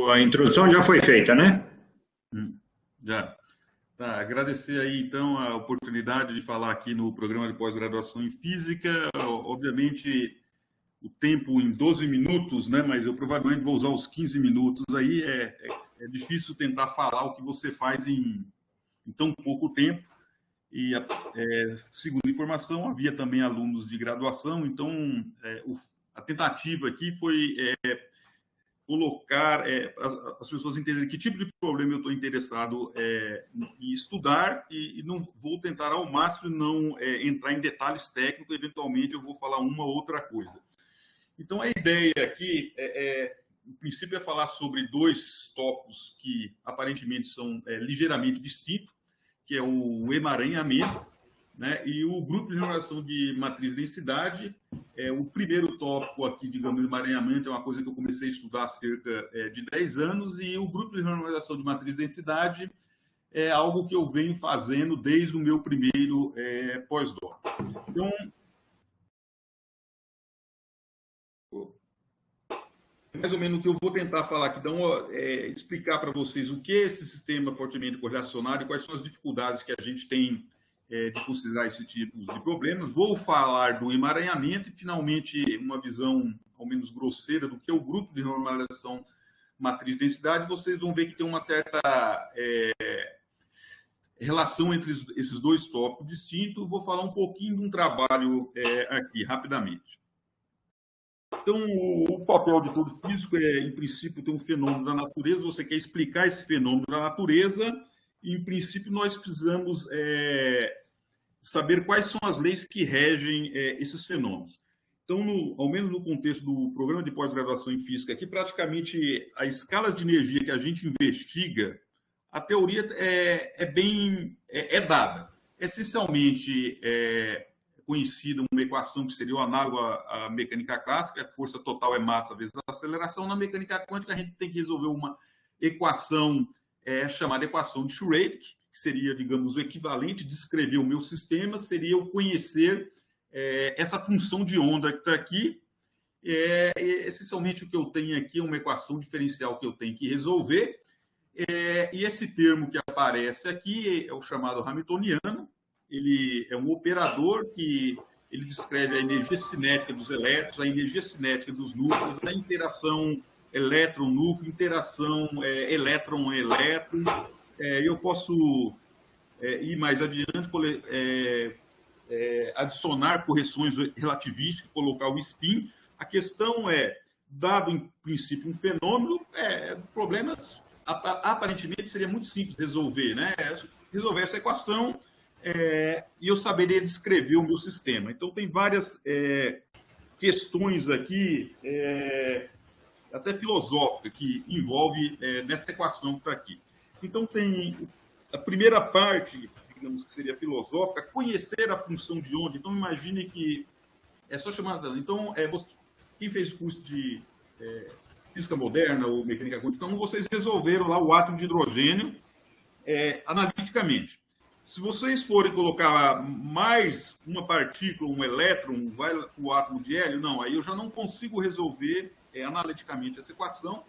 A introdução já foi feita, né? Já. Tá, agradecer aí, então, a oportunidade de falar aqui no programa de pós-graduação em Física. Obviamente, o tempo em 12 minutos, né? Mas eu provavelmente vou usar os 15 minutos aí. É difícil tentar falar o que você faz em tão pouco tempo. E, segundo informação, havia também alunos de graduação, então a tentativa aqui foi colocar as pessoas entenderem que tipo de problema eu estou interessado em estudar e não vou tentar ao máximo não entrar em detalhes técnicos, eventualmente eu vou falar uma ou outra coisa. Então a ideia aqui, em princípio, é falar sobre dois tópicos que aparentemente são ligeiramente distintos, que é o emaranhamento, né, e o grupo de normalização de matriz densidade. O primeiro tópico aqui, digamos, de emaranhamento é uma coisa que eu comecei a estudar há cerca de 10 anos, e o grupo de normalização de matriz densidade é algo que eu venho fazendo desde o meu primeiro pós-doc. Então, mais ou menos o que eu vou tentar falar aqui, então, explicar para vocês o que é esse sistema fortemente correlacionado e quais são as dificuldades que a gente tem de considerar esse tipo de problemas. Vou falar do emaranhamento e, finalmente, uma visão, ao menos grosseira, do que é o grupo de normalização matriz-densidade. Vocês vão ver que tem uma certa relação entre esses dois tópicos distintos. Vou falar um pouquinho de um trabalho aqui, rapidamente. Então, o papel de todo físico é, em princípio, ter um fenômeno da natureza. Você quer explicar esse fenômeno da natureza, e, em princípio, nós precisamos saber quais são as leis que regem esses fenômenos. Então, ao menos no contexto do programa de pós-graduação em Física, aqui, praticamente, a escala de energia que a gente investiga, a teoria é dada. Essencialmente, conhecida uma equação que seria o análogo à mecânica clássica, a força total é massa vezes a aceleração. Na mecânica quântica, a gente tem que resolver uma equação chamada equação de Schrödinger, que seria, digamos, o equivalente de descrever o meu sistema, seria eu conhecer essa função de onda que está aqui. Essencialmente, o que eu tenho aqui é uma equação diferencial que eu tenho que resolver. E esse termo que aparece aqui é o chamado hamiltoniano. Ele é um operador que ele descreve a energia cinética dos elétrons, a energia cinética dos núcleos, a interação elétron-núcleo, interação elétron-elétron. Eu posso ir mais adiante, adicionar correções relativísticas, colocar o spin. A questão é, dado em princípio um fenômeno, problemas aparentemente seria muito simples resolver, né? Resolver essa equação e eu saberia descrever o meu sistema. Então, tem várias questões aqui, até filosóficas, que envolve nessa equação que está aqui. Então, tem a primeira parte, digamos que seria filosófica, conhecer a função de onda. Então, imagine que é só chamar... Então, quem fez o curso de física moderna ou mecânica quântica, então vocês resolveram lá o átomo de hidrogênio analiticamente. Se vocês forem colocar mais uma partícula, um elétron, vai para o átomo de hélio, não, aí eu já não consigo resolver analiticamente essa equação,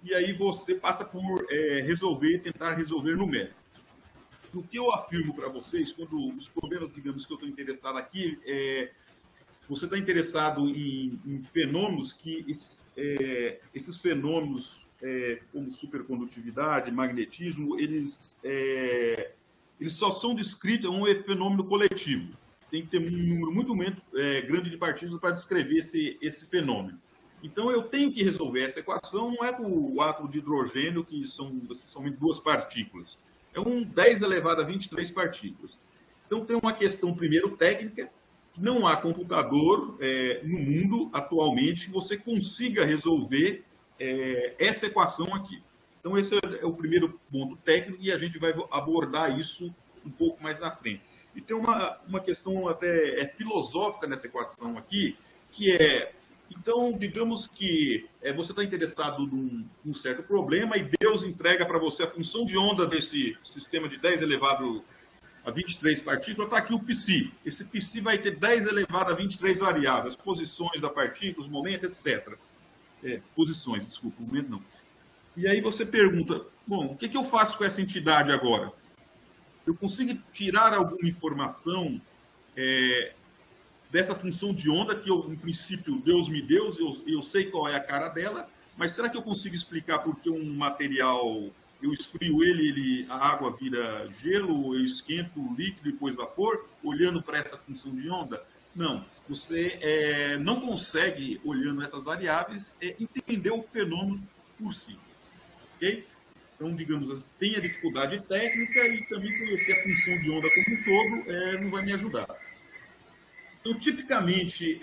e aí você passa por resolver, tentar resolver numérico. O que eu afirmo para vocês, quando os problemas, digamos, que eu estou interessado aqui, você está interessado em fenômenos que esses fenômenos, como supercondutividade, magnetismo, eles só são descritos, é um fenômeno coletivo. Tem que ter um número muito grande de partículas para descrever esse fenômeno. Então, eu tenho que resolver essa equação, não é o átomo de hidrogênio, que são somente 2 partículas. É 10 elevado a 23 partículas. Então, tem uma questão, primeiro, técnica. Não há computador no mundo, atualmente, que você consiga resolver essa equação aqui. Então, esse é o primeiro ponto técnico e a gente vai abordar isso um pouco mais na frente. E tem uma questão até filosófica nessa equação aqui, que então, digamos que você está interessado num certo problema e Deus entrega para você a função de onda desse sistema de 10 elevado a 23 partículas, está aqui o psi. Esse psi vai ter 10 elevado a 23 variáveis, posições da partícula, os momentos, etc. posições, desculpa, momento não. E aí você pergunta, bom, o que eu faço com essa entidade agora? Eu consigo tirar alguma informação dessa função de onda que, em princípio, Deus me deu, eu sei qual é a cara dela, mas será que eu consigo explicar por que um material, eu esfrio ele, a água vira gelo, eu esquento o líquido e depois vapor, olhando para essa função de onda? Não, você não consegue, olhando essas variáveis, entender o fenômeno por si. Okay? Então, digamos assim, tem a dificuldade técnica e também conhecer a função de onda como um todo não vai me ajudar. Então, tipicamente,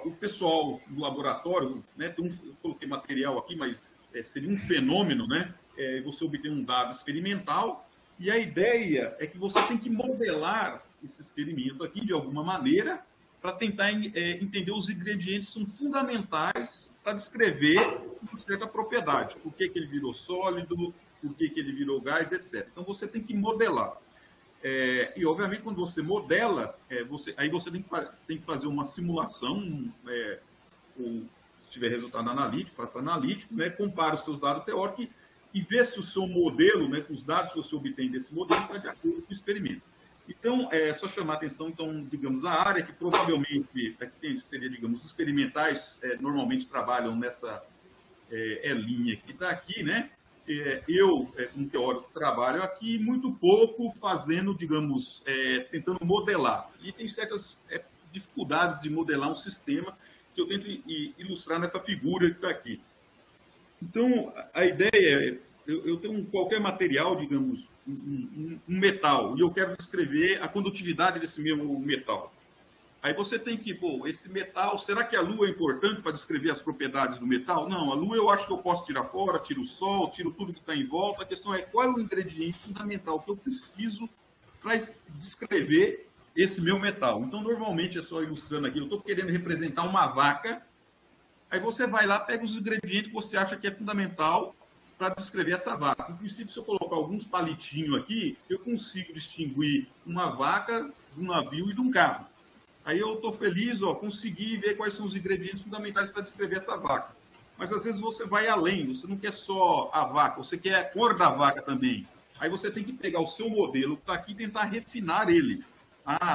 o pessoal do laboratório, né, eu coloquei material aqui, mas seria um fenômeno, né? Você obter um dado experimental e a ideia é que você tem que modelar esse experimento aqui de alguma maneira para tentar entender os ingredientes que são fundamentais para descrever uma certa propriedade. Por que ele virou sólido, por que ele virou gás, etc. Então, você tem que modelar. E, obviamente, quando você modela, aí você tem que fazer uma simulação, ou se tiver resultado analítico, faça analítico, né, compara os seus dados teóricos e vê se o seu modelo, né, com os dados que você obtém desse modelo, está de acordo com o experimento. Então, só chamar a atenção, então, digamos, a área que provavelmente seria, digamos, os experimentais normalmente trabalham nessa linha que está aqui, né? Eu, como teórico, trabalho aqui muito pouco fazendo, digamos, tentando modelar. E tem certas dificuldades de modelar um sistema que eu tento ilustrar nessa figura que está aqui. Então, a ideia é, eu tenho qualquer material, digamos, um metal, e eu quero descrever a condutividade desse mesmo metal. Aí você tem que, esse metal, será que a Lua é importante para descrever as propriedades do metal? Não, a Lua eu acho que eu posso tirar fora, tiro o Sol, tiro tudo que está em volta. A questão é qual é o ingrediente fundamental que eu preciso para descrever esse meu metal. Então, normalmente, é só ilustrando aqui, eu estou querendo representar uma vaca, aí você vai lá, pega os ingredientes que você acha que é fundamental para descrever essa vaca. Em princípio, se eu colocar alguns palitinhos aqui, eu consigo distinguir uma vaca de um navio e de um carro. Aí eu estou feliz, consegui ver quais são os ingredientes fundamentais para descrever essa vaca. Mas às vezes você vai além, você não quer só a vaca, você quer a cor da vaca também. Aí você tem que pegar o seu modelo que está aqui e tentar refinar ele.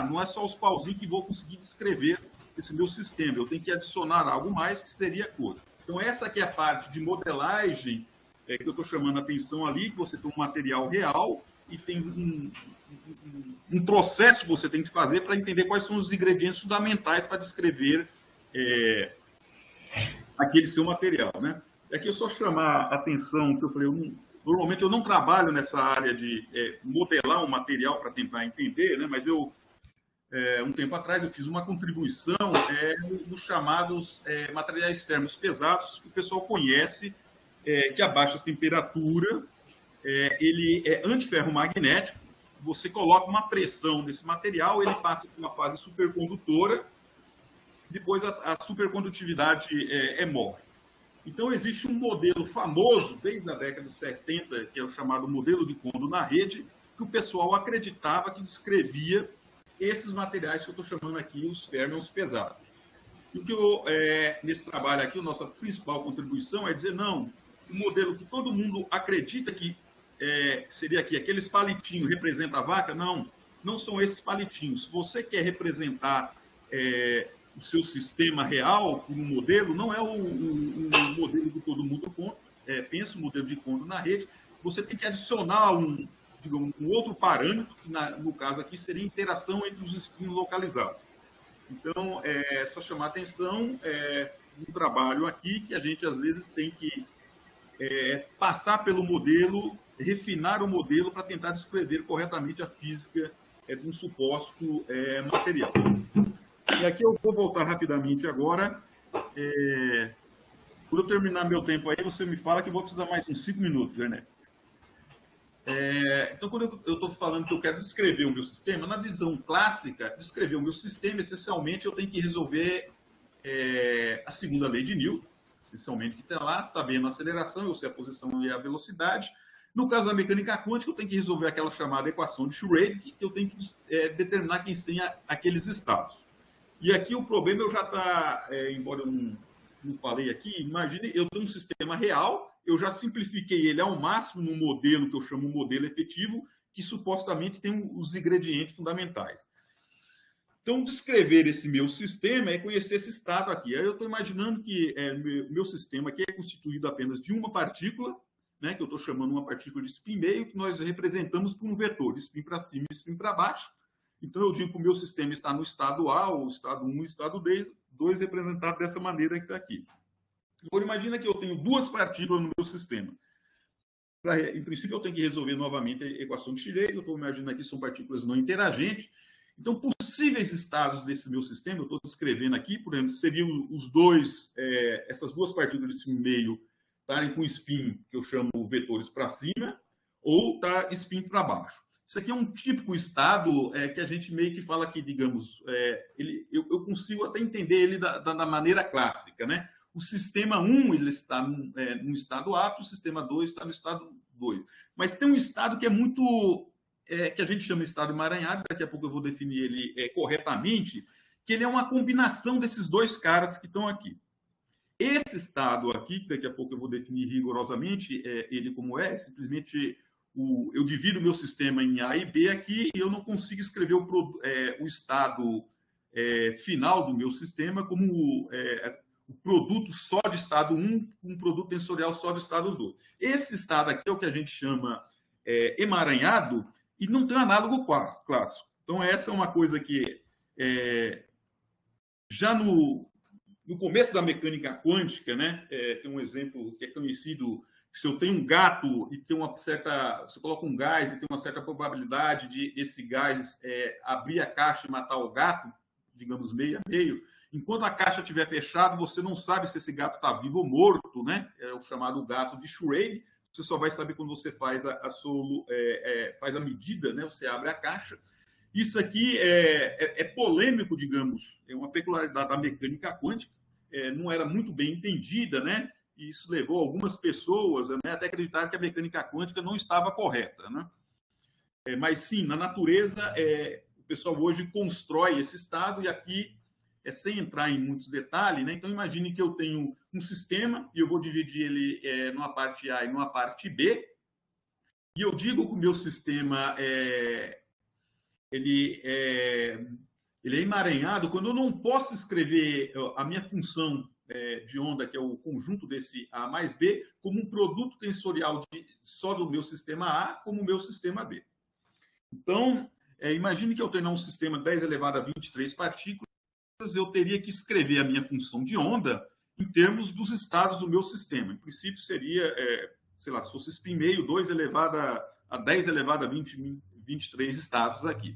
Não é só os pauzinhos que vou conseguir descrever esse meu sistema, eu tenho que adicionar algo mais que seria a cor. Então essa aqui é a parte de modelagem que eu estou chamando a atenção ali, que você tem um material real e tem um processo que você tem que fazer para entender quais são os ingredientes fundamentais para descrever aquele seu material, né? Aqui é só chamar a atenção que eu falei, normalmente eu não trabalho nessa área de modelar um material para tentar entender, né? Mas um tempo atrás eu fiz uma contribuição nos chamados materiais térmicos pesados, que o pessoal conhece, que a baixas temperatura, ele é antiferromagnético. Você coloca uma pressão nesse material, ele passa por uma fase supercondutora, depois a supercondutividade morre. Então, existe um modelo famoso, desde a década de 70, que é o chamado modelo de Kondo na rede, que o pessoal acreditava que descrevia esses materiais que eu estou chamando aqui, os férmions pesados. E o que nesse trabalho aqui, a nossa principal contribuição é dizer, não, o modelo que todo mundo acredita que seria aqui, aqueles palitinhos representam a vaca? Não, não são esses palitinhos. Se você quer representar o seu sistema real por um modelo, não é o modelo que todo mundo pensa, o modelo de Kondo na rede. Você tem que adicionar um outro parâmetro, que no caso aqui seria a interação entre os espinhos localizados. Então, só chamar a atenção um trabalho aqui que a gente às vezes tem que passar pelo modelo, refinar o modelo para tentar descrever corretamente a física de um suposto material. E aqui eu vou voltar rapidamente agora. Quando eu terminar meu tempo aí, você me fala que eu vou precisar mais uns 5 minutos, Werner. Então, quando eu estou falando que eu quero descrever o meu sistema, na visão clássica, descrever o meu sistema, essencialmente, eu tenho que resolver a segunda lei de Newton, essencialmente, que está lá, sabendo a aceleração, eu sei a posição e a velocidade. No caso da mecânica quântica, eu tenho que resolver aquela chamada equação de Schrödinger, que eu tenho que determinar quem são aqueles estados. E aqui o problema eu já está, embora eu não como falei aqui, imagine, eu tenho um sistema real, eu já simplifiquei ele ao máximo no modelo que eu chamo de modelo efetivo, que supostamente tem os ingredientes fundamentais. Então, descrever esse meu sistema é conhecer esse estado aqui. Aí eu estou imaginando que meu sistema aqui é constituído apenas de uma partícula, né, que eu estou chamando uma partícula de spin meio, que nós representamos por um vetor, spin para cima e spin para baixo. Então, eu digo que o meu sistema está no estado A, o estado 1 e o estado 2 representados dessa maneira que está aqui. Agora, imagina que eu tenho duas partículas no meu sistema. Em princípio, eu tenho que resolver novamente a equação de Schreier. Eu estou imaginando aqui são partículas não interagentes. Então, possíveis estados desse meu sistema, eu estou descrevendo aqui, por exemplo, seriam os dois, essas duas partículas de spin meio estarem com spin, que eu chamo vetores para cima, ou tá spin para baixo. Isso aqui é um típico estado que a gente meio que fala que, digamos, eu consigo até entender ele da maneira clássica, né? O sistema 1 ele está no estado A, o sistema 2 está no estado 2. Mas tem um estado que é muito... que a gente chama de estado emaranhado, daqui a pouco eu vou definir ele corretamente, que ele é uma combinação desses dois caras que estão aqui. Esse estado aqui, que daqui a pouco eu vou definir rigorosamente ele como simplesmente eu divido o meu sistema em A e B aqui e eu não consigo escrever o estado final do meu sistema como o produto só de estado 1 com um produto tensorial só de estado 2. Esse estado aqui é o que a gente chama emaranhado e não tem um análogo clássico. Então, essa é uma coisa que já no começo da mecânica quântica, né, tem um exemplo que é conhecido, que se eu tenho um gato e tem uma certa... Você coloca um gás e tem uma certa probabilidade de esse gás abrir a caixa e matar o gato, digamos, meio a meio. Enquanto a caixa estiver fechada, você não sabe se esse gato está vivo ou morto, né? É o chamado gato de Schreier. Você só vai saber quando você faz faz a medida, né? Você abre a caixa. Isso aqui é polêmico, digamos, é uma peculiaridade da mecânica quântica, não era muito bem entendida, né? E isso levou algumas pessoas, né, até acreditar que a mecânica quântica não estava correta, né? Mas sim, na natureza, o pessoal hoje constrói esse estado e aqui, sem entrar em muitos detalhes, né? Então imagine que eu tenho um sistema e eu vou dividir ele numa parte A e numa parte B, e eu digo que o meu sistema ele é emaranhado quando eu não posso escrever a minha função de onda, que é o conjunto desse A mais B, como um produto tensorial só do meu sistema A, como o meu sistema B. Então, imagine que eu tenho um sistema 10 elevado a 23 partículas, eu teria que escrever a minha função de onda em termos dos estados do meu sistema. Em princípio, seria, sei lá, se fosse spin meio, 2 elevado a 10 elevado a 23 estados aqui.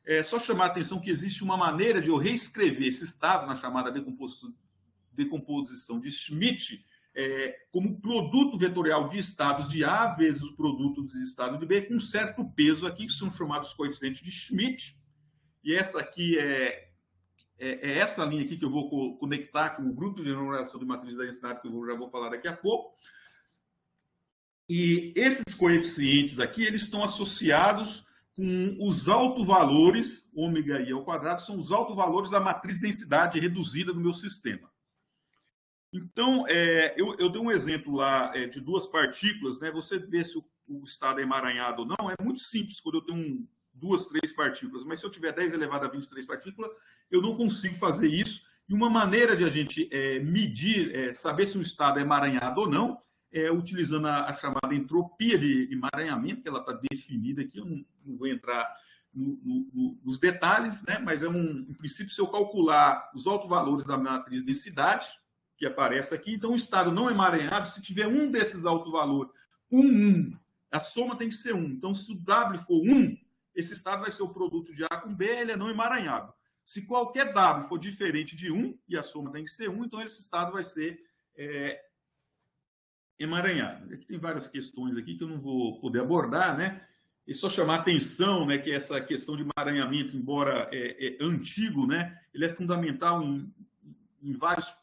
É só chamar a atenção que existe uma maneira de eu reescrever esse estado na chamada decomposição de Schmidt como produto vetorial de estados de A vezes o produto de estado de B, com um certo peso aqui, que são chamados coeficientes de Schmidt. E essa aqui é essa linha aqui que eu vou conectar com o grupo de denominação de matriz da densidade, que eu já vou falar daqui a pouco. E esses coeficientes aqui, eles estão associados com os autovalores, ômega i ao quadrado, são os autovalores da matriz densidade reduzida do meu sistema. Então, eu dei um exemplo lá de duas partículas, né? Você vê se o estado é emaranhado ou não, é muito simples quando eu tenho 2, 3 partículas, mas se eu tiver 10 elevado a 23 partículas, eu não consigo fazer isso. E uma maneira de a gente medir, saber se um estado é emaranhado ou não, utilizando a chamada entropia de emaranhamento, que ela está definida aqui, eu não vou entrar nos detalhes, né? Mas em princípio, se eu calcular os autovalores da matriz densidade, que aparece aqui, então o estado não emaranhado, se tiver um desses autovalores, 1, a soma tem que ser 1. Então, se o W for 1, esse estado vai ser o produto de A com B, ele é não emaranhado. Se qualquer W for diferente de 1, e a soma tem que ser 1, então esse estado vai ser emaranhado. Aqui tem várias questões aqui que eu não vou poder abordar, né? E só chamar a atenção, né, que essa questão de emaranhamento, embora antigo, né, ele é fundamental em vários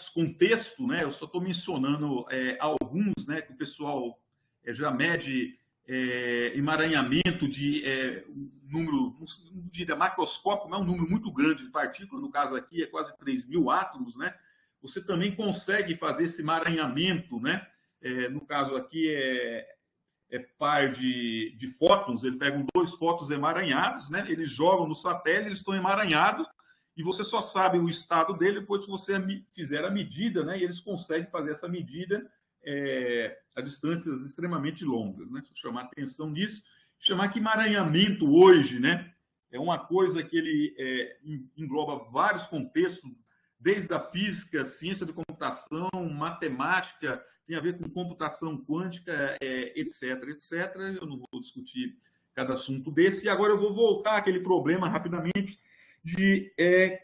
contextos, né? Eu só estou mencionando alguns, né, que o pessoal já mede emaranhamento de um número, não diria macroscópico, mas é um número muito grande de partículas, no caso aqui é quase 3.000 átomos, né? você também consegue fazer esse emaranhamento, né? No caso aqui é par de fótons, eles pegam 2 fótons emaranhados, né? Eles jogam no satélite, eles estão emaranhados, e você só sabe o estado dele depois que você fizer a medida, né? E eles conseguem fazer essa medida a distâncias extremamente longas, né? Deixa eu chamar a atenção nisso. Chamar que emaranhamento hoje, né? É uma coisa que ele engloba vários contextos, desde a física, ciência de computação, matemática, tem a ver com computação quântica, etc, etc. Eu não vou discutir cada assunto desse. E agora eu vou voltar àquele problema rapidamente de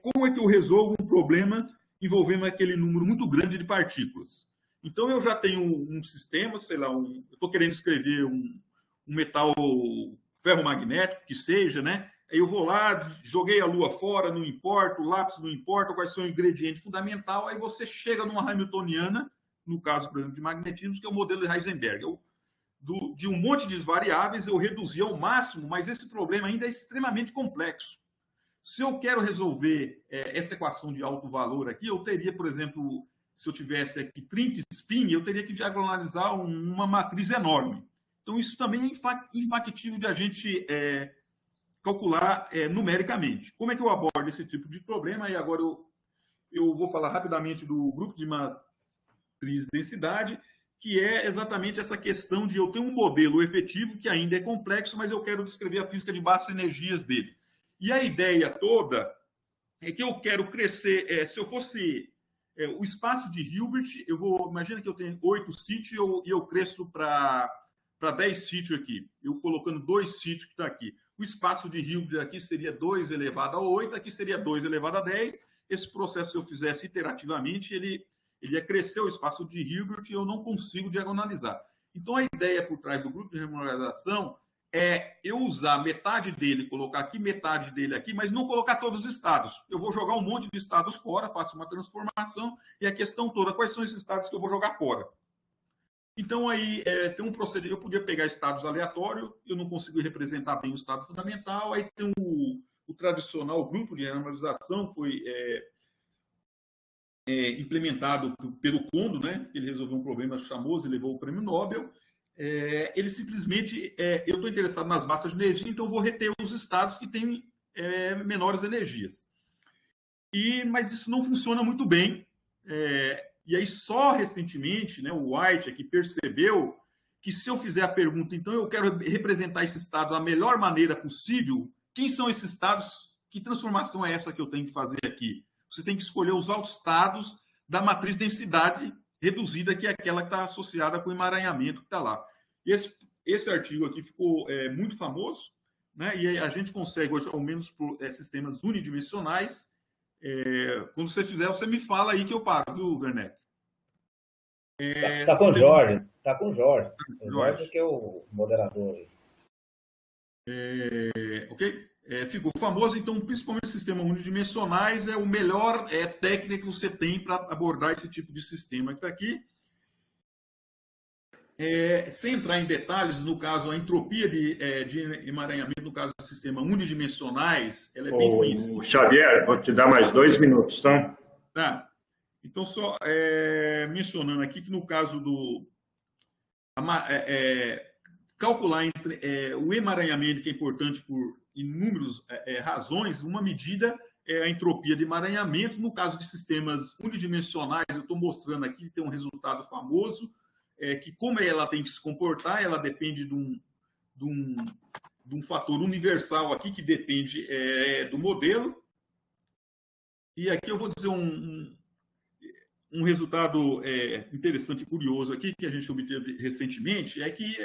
como é que eu resolvo um problema envolvendo aquele número muito grande de partículas. Então, eu já tenho um sistema, sei lá, eu estou querendo escrever um metal ferromagnético, que seja, né? Aí eu vou lá, joguei a Lua fora, não importa, o lápis não importa, quais são o ingrediente fundamental, aí você chega numa Hamiltoniana, no caso, por exemplo, de magnetismo, que é o modelo de Heisenberg. De um monte de variáveis, eu reduzi ao máximo, mas esse problema ainda é extremamente complexo. Se eu quero resolver essa equação de alto valor aqui, eu teria, por exemplo, se eu tivesse aqui 30 spin, eu teria que diagonalizar uma matriz enorme. Então, isso também é infactível de a gente calcular numericamente. Como é que eu abordo esse tipo de problema? E agora eu vou falar rapidamente do grupo de matriz densidade, que é exatamente essa questão de eu ter um modelo efetivo que ainda é complexo, mas eu quero descrever a física de baixas energias dele. E a ideia toda é que eu quero crescer, se eu fosse o espaço de Hilbert, imagina que eu tenho 8 sítios e eu cresço para 10 sítios aqui, eu colocando 2 sítios que está aqui. O espaço de Hilbert aqui seria 2 elevado a 8, aqui seria 2 elevado a 10. Esse processo, se eu fizesse iterativamente, ele ia crescer o espaço de Hilbert e eu não consigo diagonalizar. Então, a ideia por trás do grupo de regularização é eu usar metade dele, colocar aqui, metade dele aqui, mas não colocar todos os estados. Eu vou jogar um monte de estados fora, faço uma transformação, e a questão toda, quais são esses estados que eu vou jogar fora? Então, aí tem um procedimento, eu podia pegar estados aleatórios, eu não consigo representar bem o estado fundamental, aí tem o tradicional grupo de normalização, que foi implementado pelo Kondo, né? Ele resolveu um problema famoso e levou o prêmio Nobel. Ele simplesmente, eu estou interessado nas massas de energia, então eu vou reter os estados que têm menores energias. Mas isso não funciona muito bem. E aí, só recentemente, né, o White aqui percebeu que se eu fizer a pergunta, então eu quero representar esse estado da melhor maneira possível, quem são esses estados? Que transformação é essa que eu tenho que fazer aqui? Você tem que escolher os estados da matriz densidade reduzida, que é aquela que está associada com o emaranhamento que está lá. Esse artigo aqui ficou muito famoso, né? E a gente consegue, hoje, ao menos por sistemas unidimensionais. Quando você fizer, você me fala aí que eu paro, viu, Werneck? Está com o Jorge. Está com o Jorge. O Jorge que é o moderador. Ok? Ficou famoso, então, principalmente sistemas unidimensionais, é o melhor técnica que você tem para abordar esse tipo de sistema que está aqui. Sem entrar em detalhes, no caso, a entropia de emaranhamento, no caso do sistema unidimensionais, ela é bem conhecida. Xavier, vou te dar mais 2 minutos, tá? Tá. Então, só mencionando aqui que no caso do... calcular entre o emaranhamento, que é importante por inúmeras razões, uma medida é a entropia de emaranhamento. No caso de sistemas unidimensionais, eu estou mostrando aqui, tem um resultado famoso, que como ela tem que se comportar, ela depende de um fator universal aqui, que depende do modelo. E aqui eu vou dizer um resultado interessante e curioso aqui, que a gente obteve recentemente, é que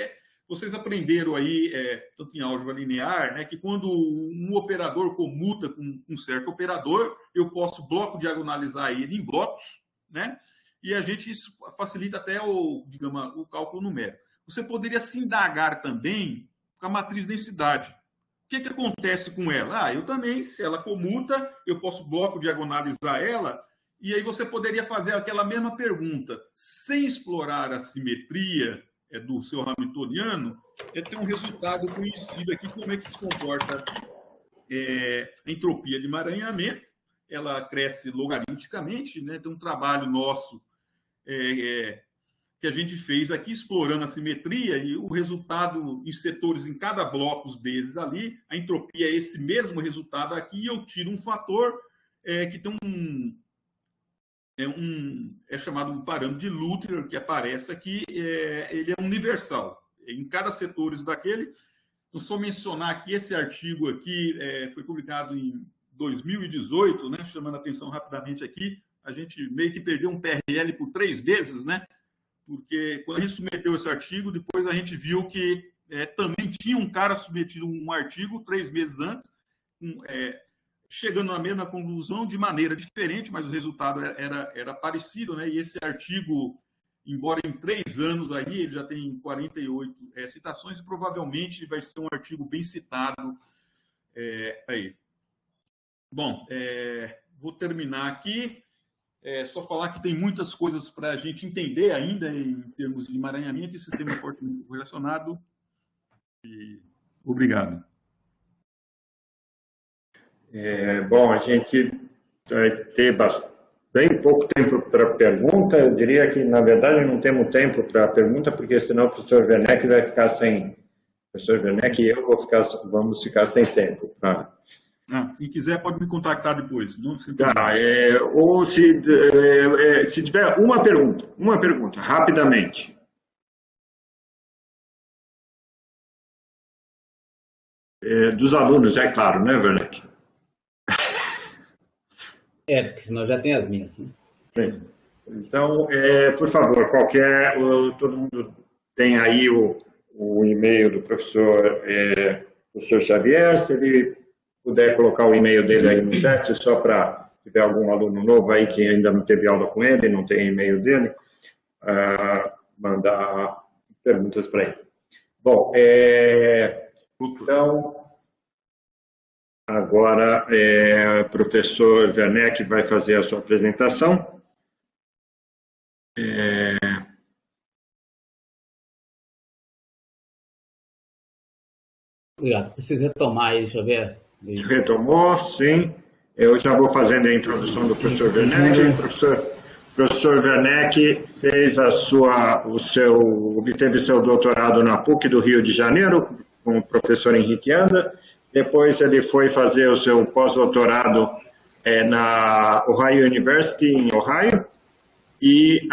vocês aprenderam aí, tanto em álgebra linear, né, que quando um operador comuta com um certo operador, eu posso diagonalizar ele em blocos, né? E isso facilita até digamos, o cálculo numérico. Você poderia se indagar também com a matriz densidade. O que acontece com ela? Eu também, se ela comuta, eu posso diagonalizar ela, e aí você poderia fazer aquela mesma pergunta, sem explorar a simetria do seu Hamiltoniano, tem um resultado conhecido aqui, como é que se comporta a entropia de emaranhamento. ela cresce logaritmicamente, né? Tem um trabalho nosso que a gente fez aqui, explorando a simetria, e o resultado em setores, em cada bloco deles ali, a entropia é esse mesmo resultado aqui, e eu tiro um fator que tem é chamado um parâmetro de Luther, que aparece aqui, ele é universal. Em cada setores daquele, eu só mencionar aqui, esse artigo aqui foi publicado em 2018, né, chamando a atenção rapidamente aqui, a gente meio que perdeu um PRL por 3 vezes, né? Porque quando a gente submeteu esse artigo, depois a gente viu que também tinha um cara submetido um artigo 3 meses antes, chegando à mesma conclusão de maneira diferente, mas o resultado era parecido, né? E esse artigo, embora em 3 anos aí, ele já tem 48 citações, e provavelmente vai ser um artigo bem citado aí. Bom, vou terminar aqui. Só falar que tem muitas coisas para a gente entender ainda em termos de emaranhamento e sistema fortemente correlacionado. Obrigado. Bom, a gente vai ter bem pouco tempo para pergunta. Eu diria que, na verdade, não temos tempo para pergunta, porque senão o professor Werneck vai ficar sem... O professor Werneck e eu vamos ficar sem tempo. Quem quiser pode me contactar depois. Não ou se tiver uma pergunta, rapidamente. Dos alunos, é claro, né, Werneck? Porque senão já tem as minhas. Né? Então, por favor, todo mundo tem aí o e-mail do professor Xavier, se ele puder colocar o e-mail dele aí no chat, só para se tiver algum aluno novo aí que ainda não teve aula com ele, não tem e-mail dele, mandar perguntas para ele. Bom, então, agora o professor Werneck vai fazer a sua apresentação. Obrigado. Preciso retomar aí, Xavier. Retomou, sim. Eu já vou fazendo a introdução do professor Werneck. O professor Werneck fez obteve seu doutorado na PUC do Rio de Janeiro, com o professor Henrique Anda. Depois ele foi fazer o seu pós-doutorado na Ohio University, em Ohio. E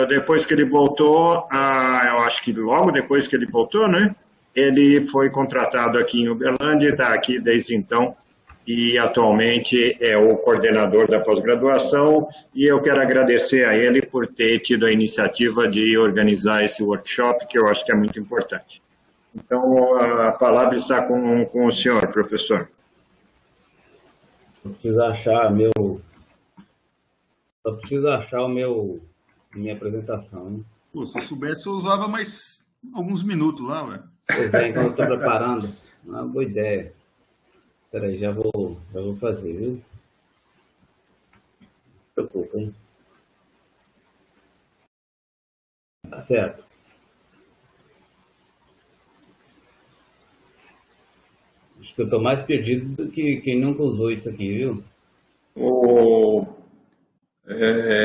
depois que ele voltou, eu acho que logo depois que ele voltou, né? Ele foi contratado aqui em Uberlândia e está aqui desde então, e atualmente é o coordenador da pós-graduação, e eu quero agradecer a ele por ter tido a iniciativa de organizar esse workshop, que eu acho que é muito importante. Então, a palavra está com o senhor, professor. Só preciso achar minha apresentação. Hein? Pô, se eu soubesse, eu usava mais alguns minutos lá, velho. Pois é, enquanto eu estou preparando, uma boa ideia. Espera aí, já vou fazer, viu? Não se preocupe, hein? Tá certo. Acho que eu estou mais perdido do que quem nunca usou isso aqui, viu?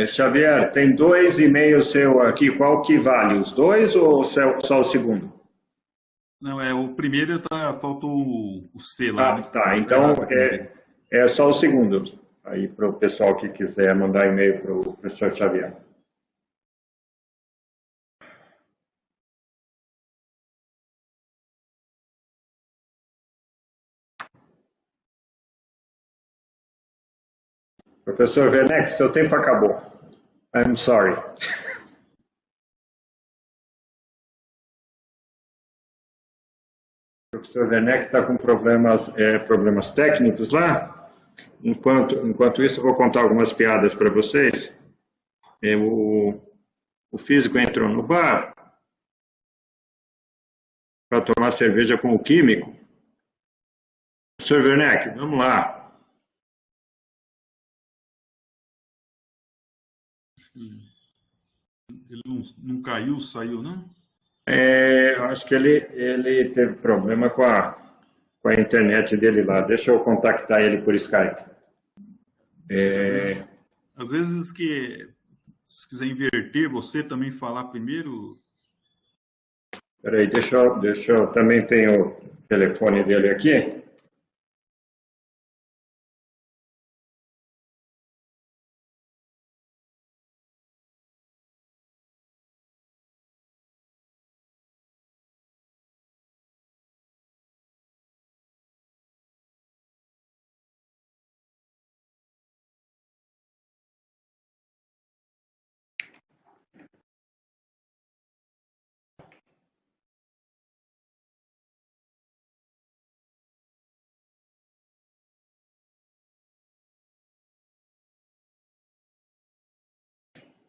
Xavier, tem 2 e-mails seu aqui, qual que vale? Os 2 ou só o segundo? Não, o primeiro faltou o C lá. Né? Tá, então é só o segundo, aí para o pessoal que quiser mandar e-mail para o professor Xavier. Professor Werneck, seu tempo acabou. I'm sorry. O professor Werneck está com problemas técnicos lá. Enquanto isso, eu vou contar algumas piadas para vocês. O físico entrou no bar para tomar cerveja com o químico. Professor Werneck, vamos lá. Ele não caiu, saiu, não? Eu acho que ele teve problema com com a internet dele lá. Deixa eu contactar ele por Skype. Às vezes se quiser inverter, você também falar primeiro. Espera aí, deixa eu também tenho o telefone dele aqui.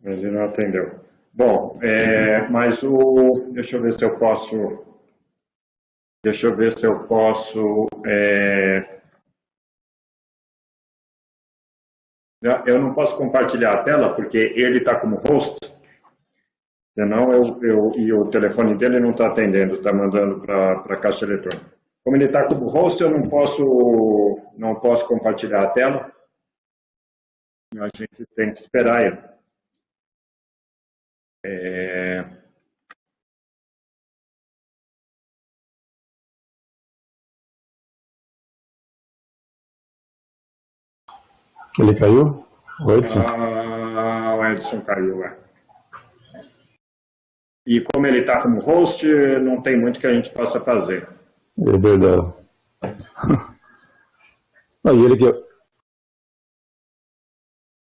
Mas ele não atendeu. Bom, mas deixa eu ver se eu posso. Deixa eu ver se eu posso. Eu não posso compartilhar a tela porque ele está como host, senão e o telefone dele não está atendendo, está mandando para a caixa eletrônica. Como ele está como host, eu não posso compartilhar a tela. A gente tem que esperar ele. Ele caiu? O Edson? O Edson caiu, E como ele está como host, não tem muito que a gente possa fazer. É verdade. Aí ele que...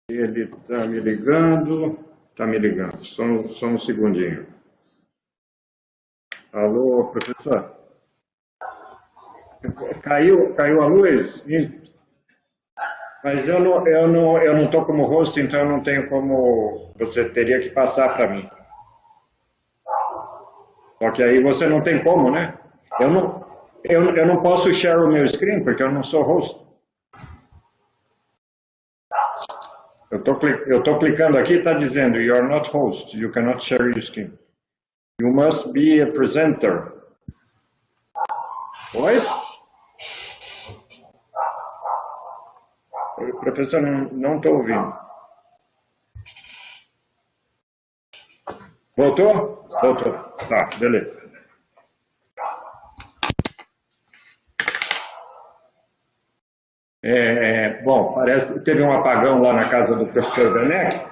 Ele está me ligando. Está me ligando. Só um segundinho. Alô, professor? Caiu a luz? Mas eu não estou como host, então eu não tenho como. Você teria que passar para mim. Só que aí você não tem como, né? Eu não posso share o meu screen porque eu não sou host. Eu estou clicando aqui e está dizendo you are not host, you cannot share your screen. You must be a presenter. Oi? Professor, não estou ouvindo. Voltou? Voltou. Tá, beleza. Bom, parece que teve um apagão lá na casa do professor Werneck.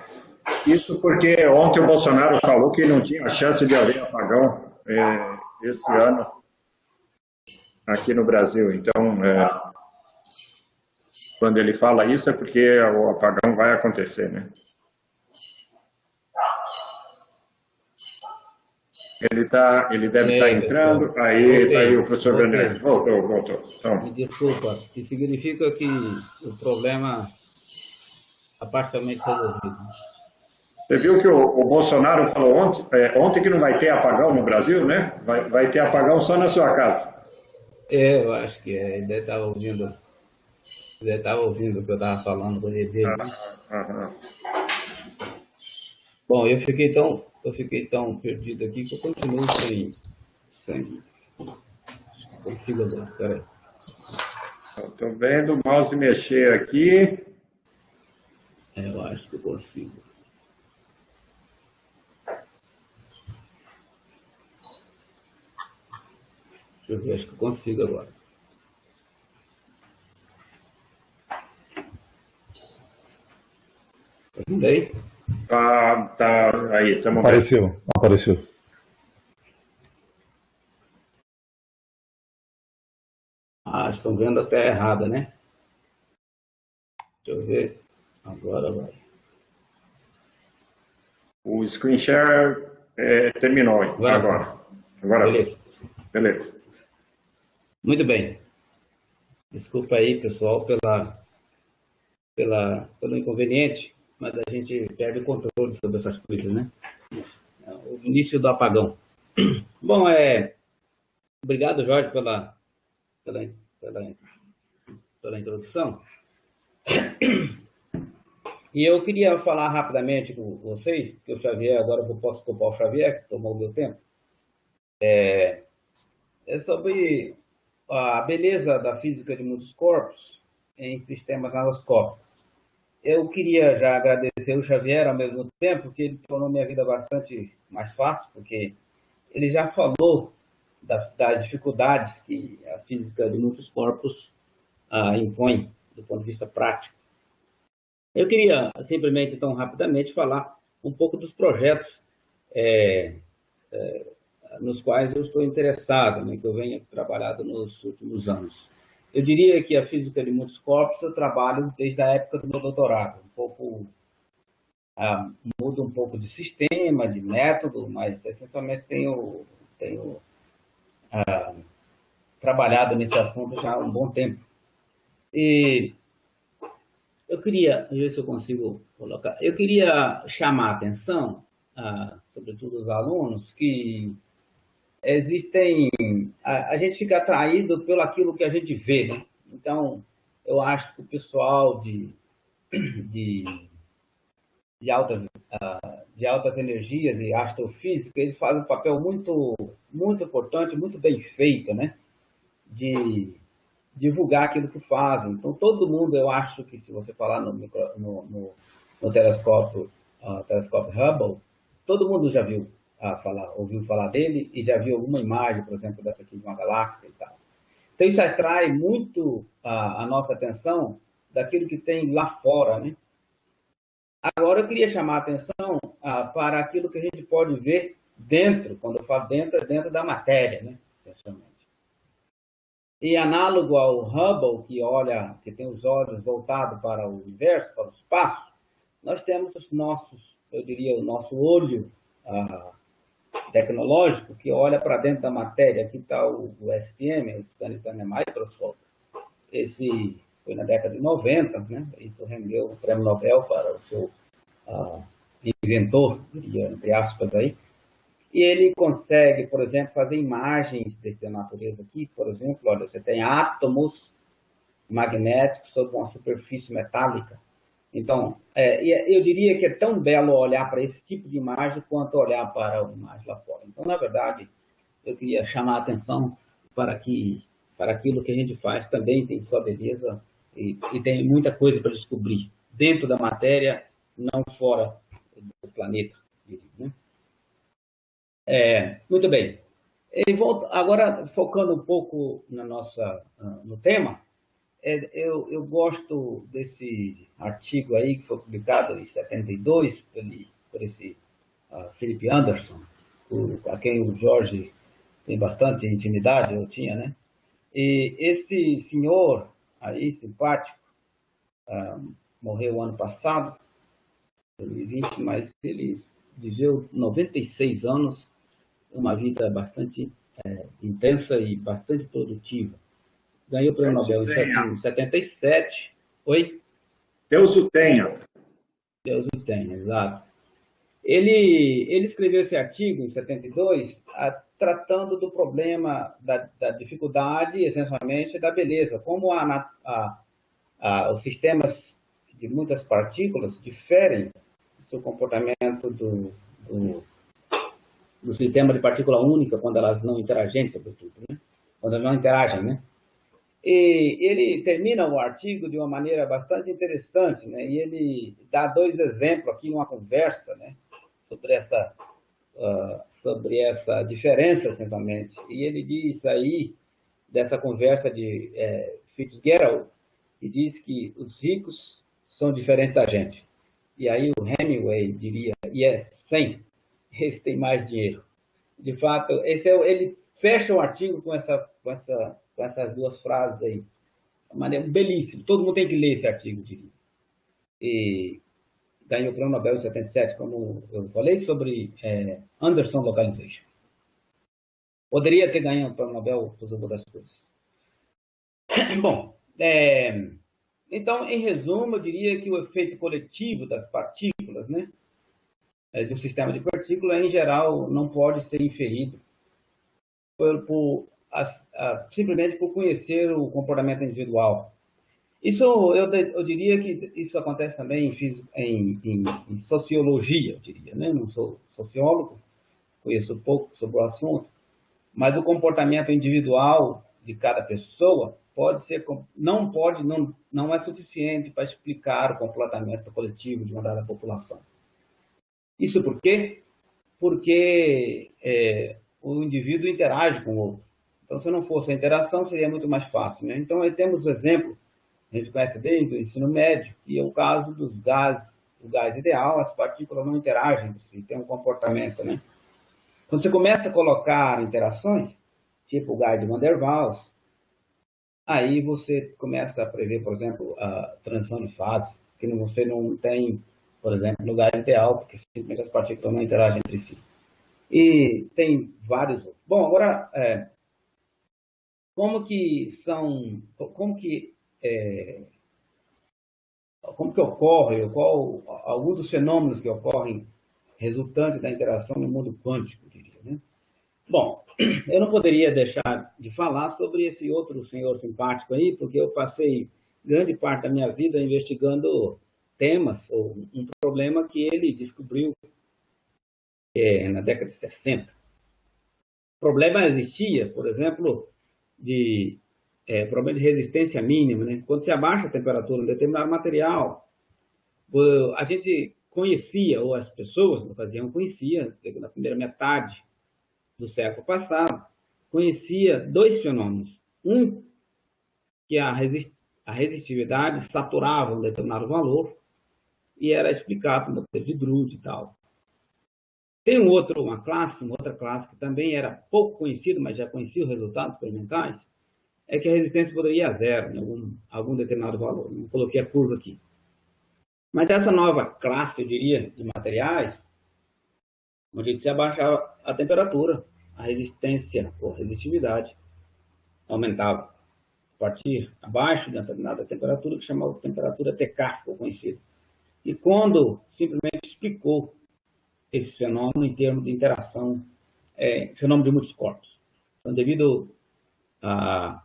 Isso porque ontem o Bolsonaro falou que não tinha chance de haver apagão esse ano aqui no Brasil. Então, quando ele fala isso é porque o apagão vai acontecer, né? Ele deve estar entrando, aí o professor Werneck voltou. Então. Me desculpa, isso significa que o problema é parcialmente resolvido. Você viu que o Bolsonaro falou ontem que não vai ter apagão no Brasil, né? Vai ter apagão só na sua casa. Eu acho que ele deve estar ouvindo o que eu estava falando com ele dele. Bom, eu fiquei tão perdido aqui que eu continuo sem configurador. Espera aí. Estou vendo o mouse mexer aqui. Eu acho que eu consigo. Deixa eu ver, acho que eu consigo agora. Tá vendo aí? Tá aí, estamos Apareceu. Estão vendo a tela errada, né? Deixa eu ver. Agora vai. O screen share terminou agora. Beleza. Muito bem. Desculpa aí, pessoal, pelo inconveniente, mas a gente perde o controle sobre essas coisas, né? O início do apagão. Bom, obrigado, Jorge, pela introdução. E eu queria falar rapidamente com vocês, que o Xavier, agora eu posso culpar o Xavier, que tomou o meu tempo, é sobre a beleza da física de muitos corpos em sistemas nanoscópicos. Eu queria já agradecer o Xavier ao mesmo tempo, que ele tornou minha vida bastante mais fácil, porque ele já falou das dificuldades que a física de muitos corpos impõe do ponto de vista prático. Eu queria simplesmente, então, rapidamente falar um pouco dos projetos nos quais eu estou interessado, né, que eu venho trabalhando nos últimos anos. Eu diria que a física de muitos corpos eu trabalho desde a época do meu doutorado. Muda um pouco de sistema, de método, mas essencialmente tenho trabalhado nesse assunto já há um bom tempo. E eu queria, ver se eu consigo colocar, eu queria chamar a atenção, sobretudo os alunos, que existem, a gente fica atraído pelo aquilo que a gente vê, né? Então, eu acho que o pessoal de altas energias e astrofísica, eles fazem um papel muito, muito importante, muito bem feito, né? De divulgar aquilo que fazem. Então, todo mundo, eu acho que se você falar no telescópio Hubble, todo mundo já ouviu falar dele e já viu alguma imagem, por exemplo, dessa aqui de uma galáxia e tal. Então, isso atrai muito a nossa atenção daquilo que tem lá fora, né? Agora, eu queria chamar a atenção para aquilo que a gente pode ver dentro, quando eu falo dentro, é dentro da matéria, né? Essencialmente. E análogo ao Hubble, que tem os olhos voltados para o universo, para o espaço, nós temos o nosso olho tecnológico que olha para dentro da matéria. Aqui está o STM, o Scanner Microscope. Esse foi na década de 90, né? Isso rendeu o prêmio Nobel para o seu inventor, diria, entre aspas, aí. E ele consegue, por exemplo, fazer imagens dessa natureza aqui. Por exemplo, olha, você tem átomos magnéticos sobre uma superfície metálica. Então, eu diria que é tão belo olhar para esse tipo de imagem quanto olhar para uma imagem lá fora. Então, na verdade, eu queria chamar a atenção para aquilo que a gente faz também tem sua beleza e tem muita coisa para descobrir dentro da matéria, não fora do planeta, né? Muito bem. Agora, focando um pouco no tema, eu gosto desse artigo aí que foi publicado em 72 por esse Philip Anderson, a quem o Jorge tem bastante intimidade, eu tinha, né? E esse senhor aí, simpático, morreu ano passado, 2020, mas ele viveu 96 anos, uma vida bastante intensa e bastante produtiva. Ganhou o prêmio Nobel em 77. Oi? Deus o tenha. Deus o tenha, exato. Ele escreveu esse artigo em 72, tratando do problema da dificuldade, essencialmente, da beleza. Como os sistemas de muitas partículas diferem do seu comportamento do sistema de partícula única, quando elas não interagem, sobretudo, né? Quando elas não interagem, né? E ele termina o artigo de uma maneira bastante interessante, né? E ele dá dois exemplos aqui numa conversa, né? Sobre essa diferença, essencialmente. E ele diz aí, dessa conversa de Fitzgerald, que diz que os ricos são diferentes da gente. E aí o Hemingway diria, sim, esse tem mais dinheiro. De fato, ele fecha o artigo com essas duas frases aí. De maneira belíssima. Todo mundo tem que ler esse artigo, diria. E ganhou o prêmio Nobel em 77, como eu falei, sobre Anderson Localization. Poderia ter ganhado o prêmio Nobel por outras coisas. Bom, então, em resumo, eu diria que o efeito coletivo das partículas, né, do sistema de partículas, em geral, não pode ser inferido simplesmente por conhecer o comportamento individual. Isso, eu diria que isso acontece também em sociologia, eu diria, né? Não sou sociólogo, conheço pouco sobre o assunto, mas o comportamento individual de cada pessoa não é suficiente para explicar o comportamento coletivo de uma dada população. Isso por quê? Porque o indivíduo interage com o outro. Então, se não fosse a interação, seria muito mais fácil, né? Então, aí temos o exemplo, a gente conhece desde o ensino médio, que é o caso dos gases. O gás ideal, as partículas não interagem entre si, tem um comportamento, né? Quando você começa a colocar interações, tipo o gás de Van der Waals, aí você começa a prever, por exemplo, a transição de fase, que você não tem, por exemplo, no gás ideal, porque simplesmente as partículas não interagem entre si. E tem vários outros. Bom, agora, como que ocorre, alguns dos fenômenos que ocorrem resultantes da interação no mundo quântico, diria, né? Bom, eu não poderia deixar de falar sobre esse outro senhor simpático aí, porque eu passei grande parte da minha vida investigando temas, ou um problema que ele descobriu na década de 60. O problema existia, por exemplo, problema de resistência mínima, né? Quando se abaixa a temperatura de um determinado material, a gente conhecia, ou as pessoas na ocasião conheciam, na primeira metade do século passado, conhecia dois fenômenos. Um, que a resistividade saturava um determinado valor, e era explicado no modelo de Drude e tal. Tem uma outra classe que também era pouco conhecida, mas já conhecia os resultados experimentais, é que a resistência poderia ir a zero em algum determinado valor. Não coloquei a curva aqui. Mas essa nova classe, eu diria, de materiais, onde se abaixava a temperatura, a resistência ou resistividade aumentava a partir abaixo de uma determinada temperatura, que chamava de temperatura TK, ficou conhecida. E quando simplesmente explicou esse fenômeno em termos de interação, fenômeno de muitos corpos. Então, devido a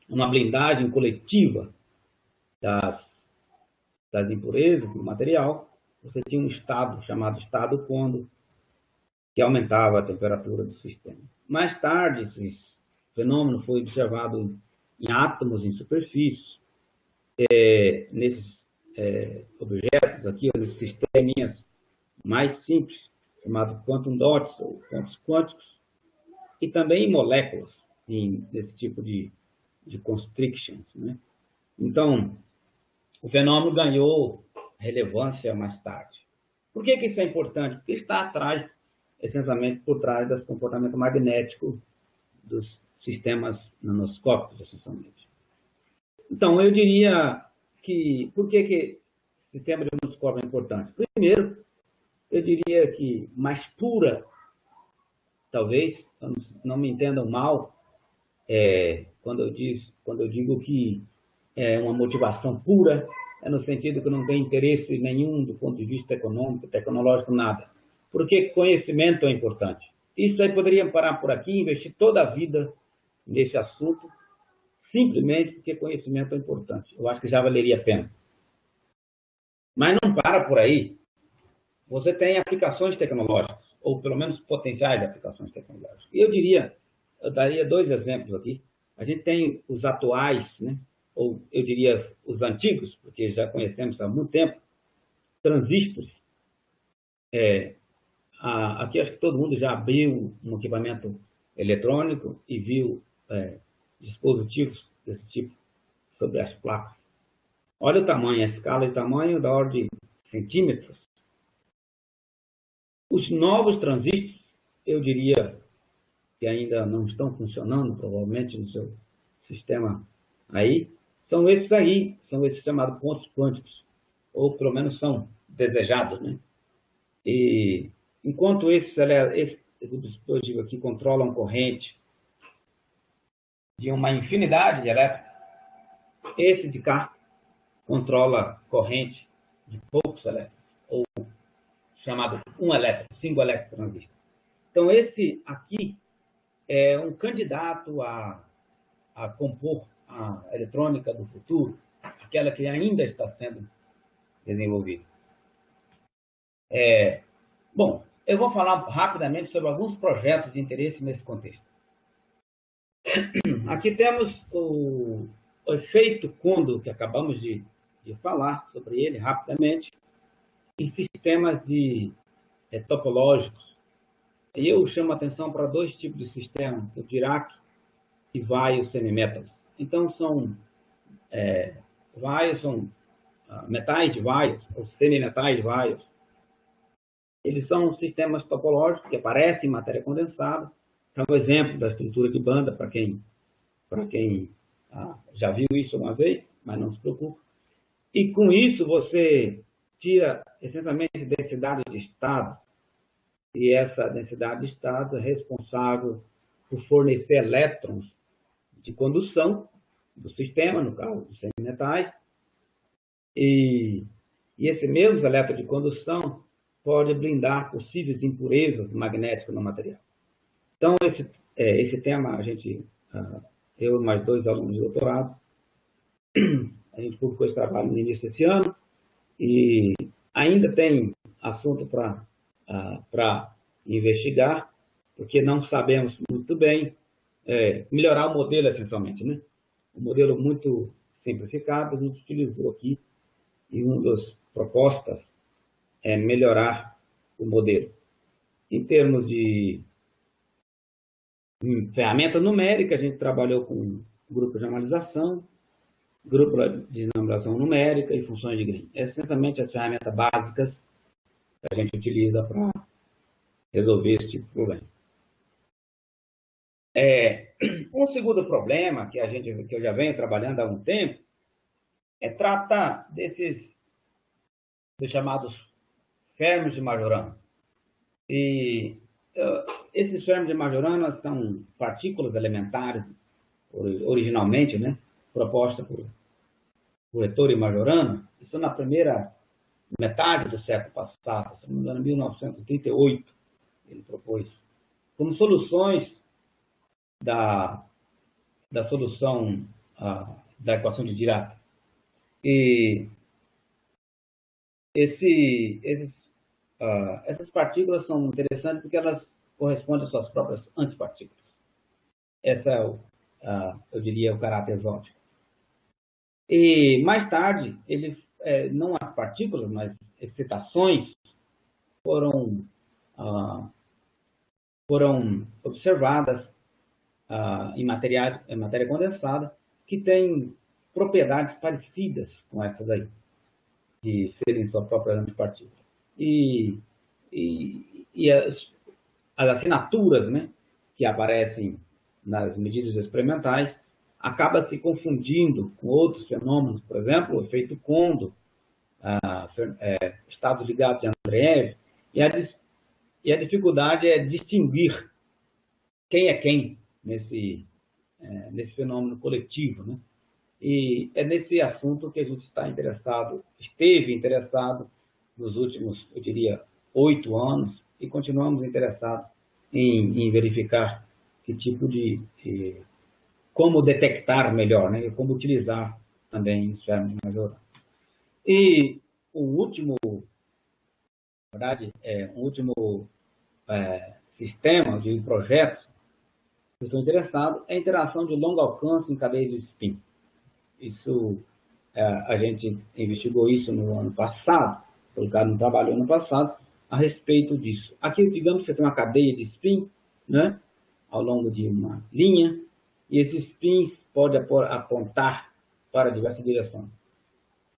uma blindagem coletiva das impurezas do material, você tinha um estado chamado estado quando, que aumentava a temperatura do sistema. Mais tarde, esse fenômeno foi observado em átomos em superfície, nesses objetos aqui, ou nesses sisteminhas mais simples, chamados quantum dots, ou pontos quânticos, e também em moléculas, desse tipo de constrictions, né? Então, o fenômeno ganhou relevância mais tarde. Por que isso é importante? Porque está atrás, essencialmente, por trás do comportamento magnético dos sistemas nanoscópicos, essencialmente. Então, eu diria que, por que o sistema de nanoscópio é importante? Primeiro, eu diria que mais pura, talvez, não me entendam mal, quando eu digo que é uma motivação pura, é no sentido que não tem interesse nenhum do ponto de vista econômico, tecnológico, nada. Porque conhecimento é importante. Isso aí poderia parar por aqui e investir toda a vida nesse assunto, simplesmente porque conhecimento é importante. Eu acho que já valeria a pena. Mas não para por aí. Você tem aplicações tecnológicas, ou pelo menos potenciais aplicações tecnológicas. E eu daria dois exemplos aqui. A gente tem os atuais, né? Ou eu diria os antigos, porque já conhecemos há muito tempo, transistores. Aqui acho que todo mundo já abriu um equipamento eletrônico e viu dispositivos desse tipo sobre as placas. Olha o tamanho, a escala de tamanho da ordem de centímetros. Os novos transistores, eu diria que ainda não estão funcionando, provavelmente, no seu sistema aí, são esses chamados pontos quânticos, ou pelo menos são desejados, né? E enquanto esse dispositivo aqui controlam corrente de uma infinidade de elétrons, esse de cá controla corrente de poucos elétrons, ou chamado single electron transistor. Então, esse aqui é um candidato a compor a eletrônica do futuro, aquela que ainda está sendo desenvolvida. Bom, eu vou falar rapidamente sobre alguns projetos de interesse nesse contexto. Aqui temos o efeito Kondo, que acabamos de falar sobre ele rapidamente, em sistemas topológicos. E eu chamo a atenção para dois tipos de sistemas, o Dirac e Weyl semimetals. Então, Weyl são metais de Weyl, ou semimetais de Weyl. Eles são sistemas topológicos que aparecem em matéria condensada. É um exemplo da estrutura de banda, para quem já viu isso uma vez, mas não se preocupe. E com isso você tira essencialmente densidade de estado, e essa densidade de estado é responsável por fornecer elétrons de condução do sistema, no caso dos semimetais, e esse mesmo elétron de condução pode blindar possíveis impurezas magnéticas no material. Então, esse tema, eu e mais 2 alunos de doutorado, a gente publicou esse trabalho no início desse ano, e ainda tem assunto para investigar, porque não sabemos muito bem melhorar o modelo, essencialmente, né? Um modelo muito simplificado, a gente utilizou aqui, e uma das propostas é melhorar o modelo. Em termos de ferramenta numérica, a gente trabalhou com grupo de normalização, grupo de normalização numérica e funções de Green. Essencialmente as ferramentas básicas que a gente utiliza para resolver esse tipo de problema. Um segundo problema que eu já venho trabalhando há um tempo é tratar dos chamados fermos de Majorana. E esses fermos de Majorana são partículas elementares, originalmente, né, propostas por Ettore Majorana. Isso na primeira metade do século passado, se não me engano, em 1938, ele propôs como soluções da solução da equação de Dirac. E essas partículas são interessantes porque elas correspondem às suas próprias antipartículas. Essa eu diria, o caráter exótico. E mais tarde, não as partículas, mas excitações foram observadas em matéria condensada, que têm propriedades parecidas com essas aí, de serem sua própria antipartícula. E as assinaturas, né, que aparecem nas medidas experimentais acaba se confundindo com outros fenômenos, por exemplo, o efeito Kondo, estados ligados de Andreev, e a dificuldade é distinguir quem é quem nesse fenômeno coletivo, né? E é nesse assunto que a gente esteve interessado nos últimos, eu diria, 8 anos, e continuamos interessados em verificar que tipo como detectar melhor, né? E como utilizar também os fermos de Majorana. E o último, na verdade, sistema de projetos que eu estou interessado é a interação de longo alcance em cadeias de spin. Isso, a gente investigou isso no ano passado, colocado no trabalho no ano passado, a respeito disso. Aqui, digamos que você tem uma cadeia de spin, né, ao longo de uma linha, e esses spins podem apontar para diversas direções.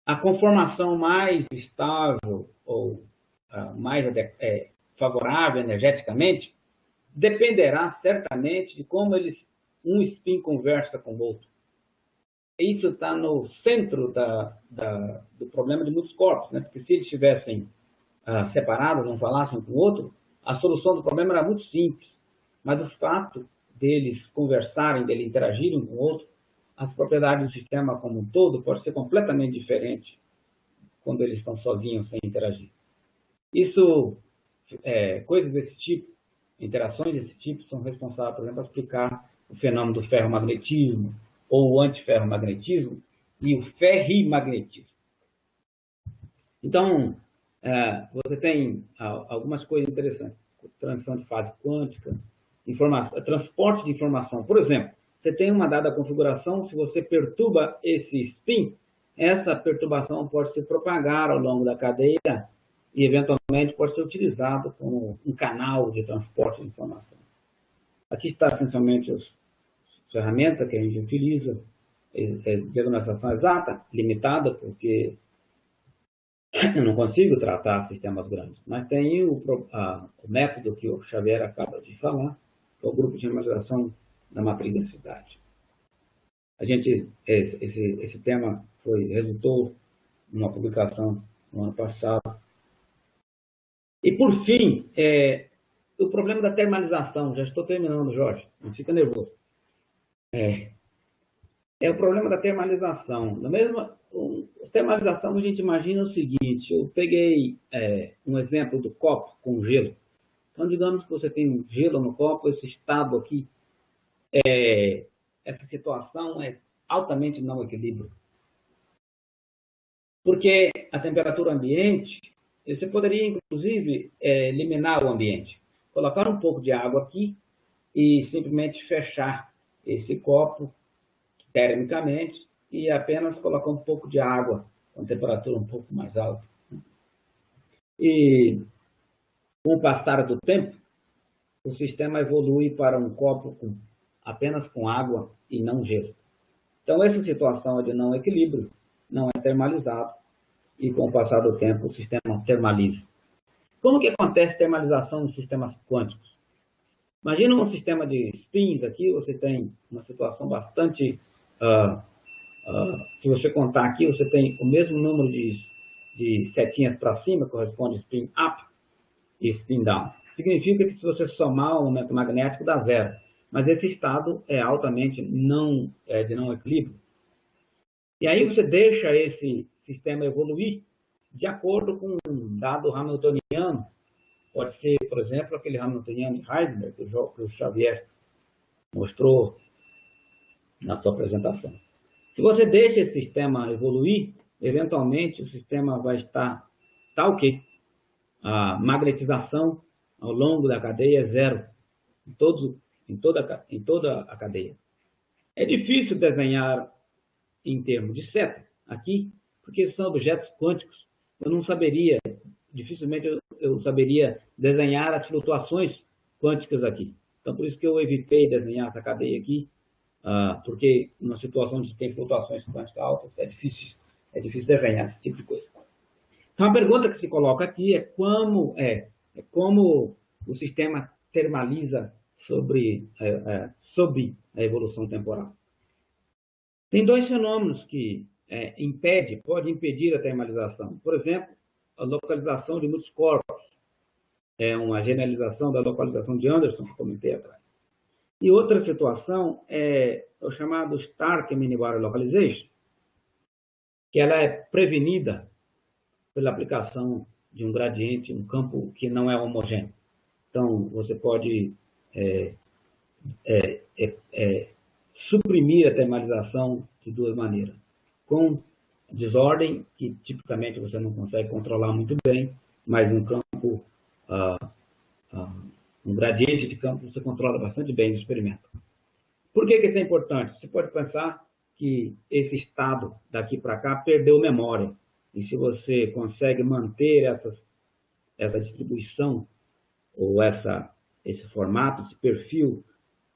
A conformação mais estável ou mais favorável energeticamente dependerá certamente de como um spin conversa com o outro. Isso está no centro do problema de muitos corpos, né? Porque se eles estivessem separados, não falassem com o outro, a solução do problema era muito simples. Mas o fato deles conversarem, deles interagirem com o outro, as propriedades do sistema como um todo pode ser completamente diferente quando eles estão sozinhos, sem interagir. Isso, coisas desse tipo, interações desse tipo, são responsáveis, por exemplo, por explicar o fenômeno do ferromagnetismo, ou o antiferromagnetismo, e o ferrimagnetismo. Então, você tem algumas coisas interessantes. Transição de fase quântica, transporte de informação. Por exemplo, você tem uma dada configuração, se você perturba esse spin, essa perturbação pode se propagar ao longo da cadeia e, eventualmente, pode ser utilizado como um canal de transporte de informação. Aqui está, essencialmente, as ferramentas que a gente utiliza, diagnóstico exata, limitada, porque eu não consigo tratar sistemas grandes, mas tem o método que o Xavier acaba de falar, que é o grupo de normalização da matriz de densidade. Esse tema resultou numa publicação no ano passado. E, por fim, o problema da termalização. Já estou terminando, Jorge, não fica nervoso. É o problema da termalização. A termalização, a gente imagina o seguinte: eu peguei um exemplo do copo com gelo. Então, digamos que você tem um gelo no copo, esse estado aqui, essa situação é altamente não equilíbrio. Porque a temperatura ambiente, você poderia, inclusive, eliminar o ambiente. Colocar um pouco de água aqui e simplesmente fechar esse copo termicamente e apenas colocar um pouco de água com temperatura um pouco mais alta. E com o passar do tempo, o sistema evolui para um copo apenas com água e não gelo. Então, essa situação de não equilíbrio não é termalizado e, com o passar do tempo, o sistema termaliza. Como que acontece termalização em sistemas quânticos? Imagina um sistema de spins aqui, você tem uma situação bastante... se você contar aqui, você tem o mesmo número de setinhas para cima, corresponde a spin up e spin down. Significa que se você somar o momento magnético, dá zero. Mas esse estado é altamente de não equilíbrio. E aí você deixa esse sistema evoluir de acordo com um dado hamiltoniano. Pode ser, por exemplo, aquele hamiltoniano de Heisenberg, que o Xavier mostrou na sua apresentação. Se você deixa esse sistema evoluir, eventualmente o sistema vai estar ok. A magnetização ao longo da cadeia é zero, em toda a cadeia. É difícil desenhar em termos de seta aqui, porque são objetos quânticos. Eu não saberia, dificilmente eu saberia desenhar as flutuações quânticas aqui. Então, por isso que eu evitei desenhar essa cadeia aqui, porque numa situação de tem flutuações quânticas altas, é difícil desenhar esse tipo de coisa. Então, a pergunta que se coloca aqui é como o sistema termaliza sobre a evolução temporal. Tem dois fenômenos que podem impedir a termalização. Por exemplo, a localização de muitos corpos. É uma generalização da localização de Anderson, que comentei atrás. E outra situação é o chamado Stark Minibar Localization, que ela é prevenida pela aplicação de um gradiente, um campo que não é homogêneo. Então, você pode suprimir a termalização de duas maneiras. Com desordem, que tipicamente você não consegue controlar muito bem, mas um campo, um gradiente de campo você controla bastante bem no experimento. Por que isso é importante? Você pode pensar que esse estado daqui para cá perdeu memória. E se você consegue manter essa distribuição ou esse formato, esse perfil,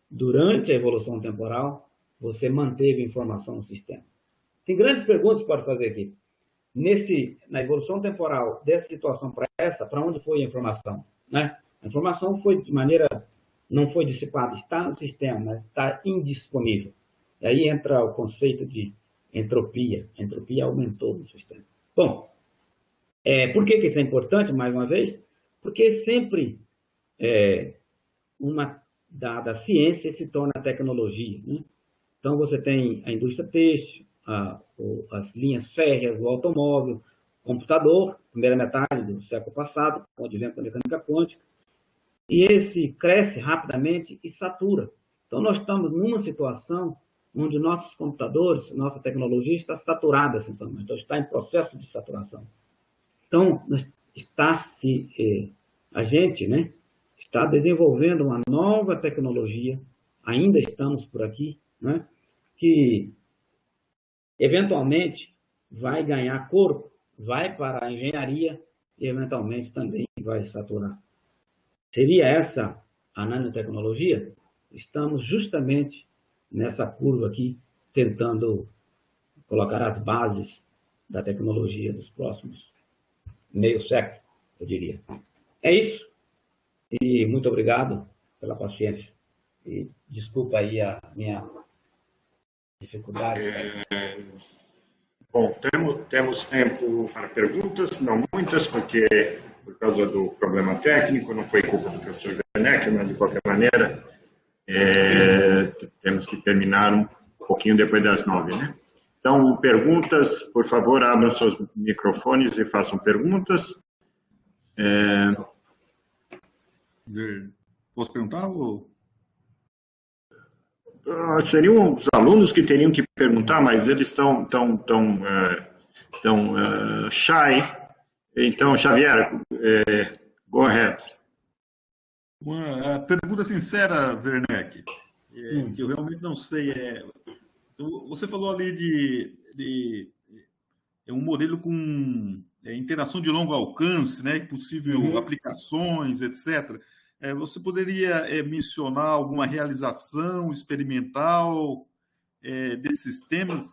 durante a evolução temporal, você manteve informação no sistema. Tem grandes perguntas que pode fazer aqui. Na evolução temporal dessa situação para essa, para onde foi a informação? Né? A informação não foi dissipada, está no sistema, mas está indisponível. E aí entra o conceito de entropia. A entropia aumentou no sistema. Bom, por que isso é importante, mais uma vez? Porque sempre uma dada ciência se torna tecnologia. Né? Então, você tem a indústria têxtil, as linhas férreas, o automóvel, o computador, primeira metade do século passado, com o advento da mecânica quântica, e esse cresce rapidamente e satura. Então, nós estamos numa situação onde nossos computadores, nossa tecnologia está saturada, então está em processo de saturação. Então, a gente, está desenvolvendo uma nova tecnologia, ainda estamos por aqui, né, que eventualmente vai ganhar corpo, vai para a engenharia e eventualmente também vai saturar. Seria essa a nanotecnologia? Estamos justamente nessa curva aqui, tentando colocar as bases da tecnologia dos próximos meio século, eu diria. É isso. E muito obrigado pela paciência. E desculpa aí a minha dificuldade. Bom, temos tempo para perguntas, não muitas, porque por causa do problema técnico, não foi culpa do professor Werneck, mas de qualquer maneira, temos que terminar um pouquinho depois das 9, né? Então, perguntas, por favor, abram seus microfones e façam perguntas. Posso perguntar? Ou... Seriam os alunos que teriam que perguntar, mas eles estão shy. Então, Xavier, go ahead. Uma pergunta sincera, Werneck, que eu realmente não sei. Você falou ali de um modelo com interação de longo alcance, né, possível aplicações, etc. Você poderia mencionar alguma realização experimental desses sistemas?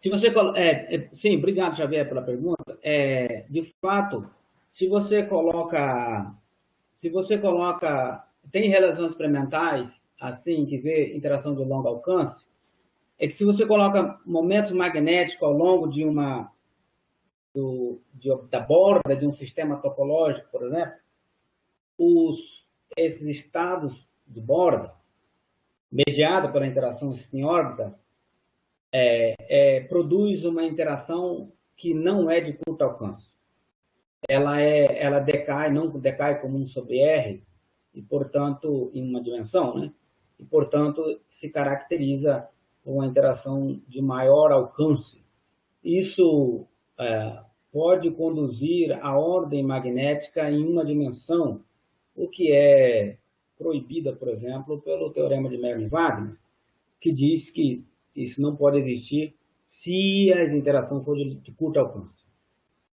Se você, sim, obrigado, Xavier, pela pergunta. De fato, se você coloca, tem realizações experimentais, assim, que vê interação de longo alcance, é que se você coloca momentos magnéticos ao longo de da borda de um sistema topológico, por exemplo, esses estados de borda, mediado pela interação em órbita, produz uma interação que não é de curto alcance. Ela decai, não decai como 1 sobre R, e, portanto, em uma dimensão, né? E, portanto, se caracteriza por uma interação de maior alcance. Isso pode conduzir a ordem magnética em uma dimensão, o que é proibida, por exemplo, pelo teorema de Merlin-Wagner, que diz que isso não pode existir se a interação for de curto alcance.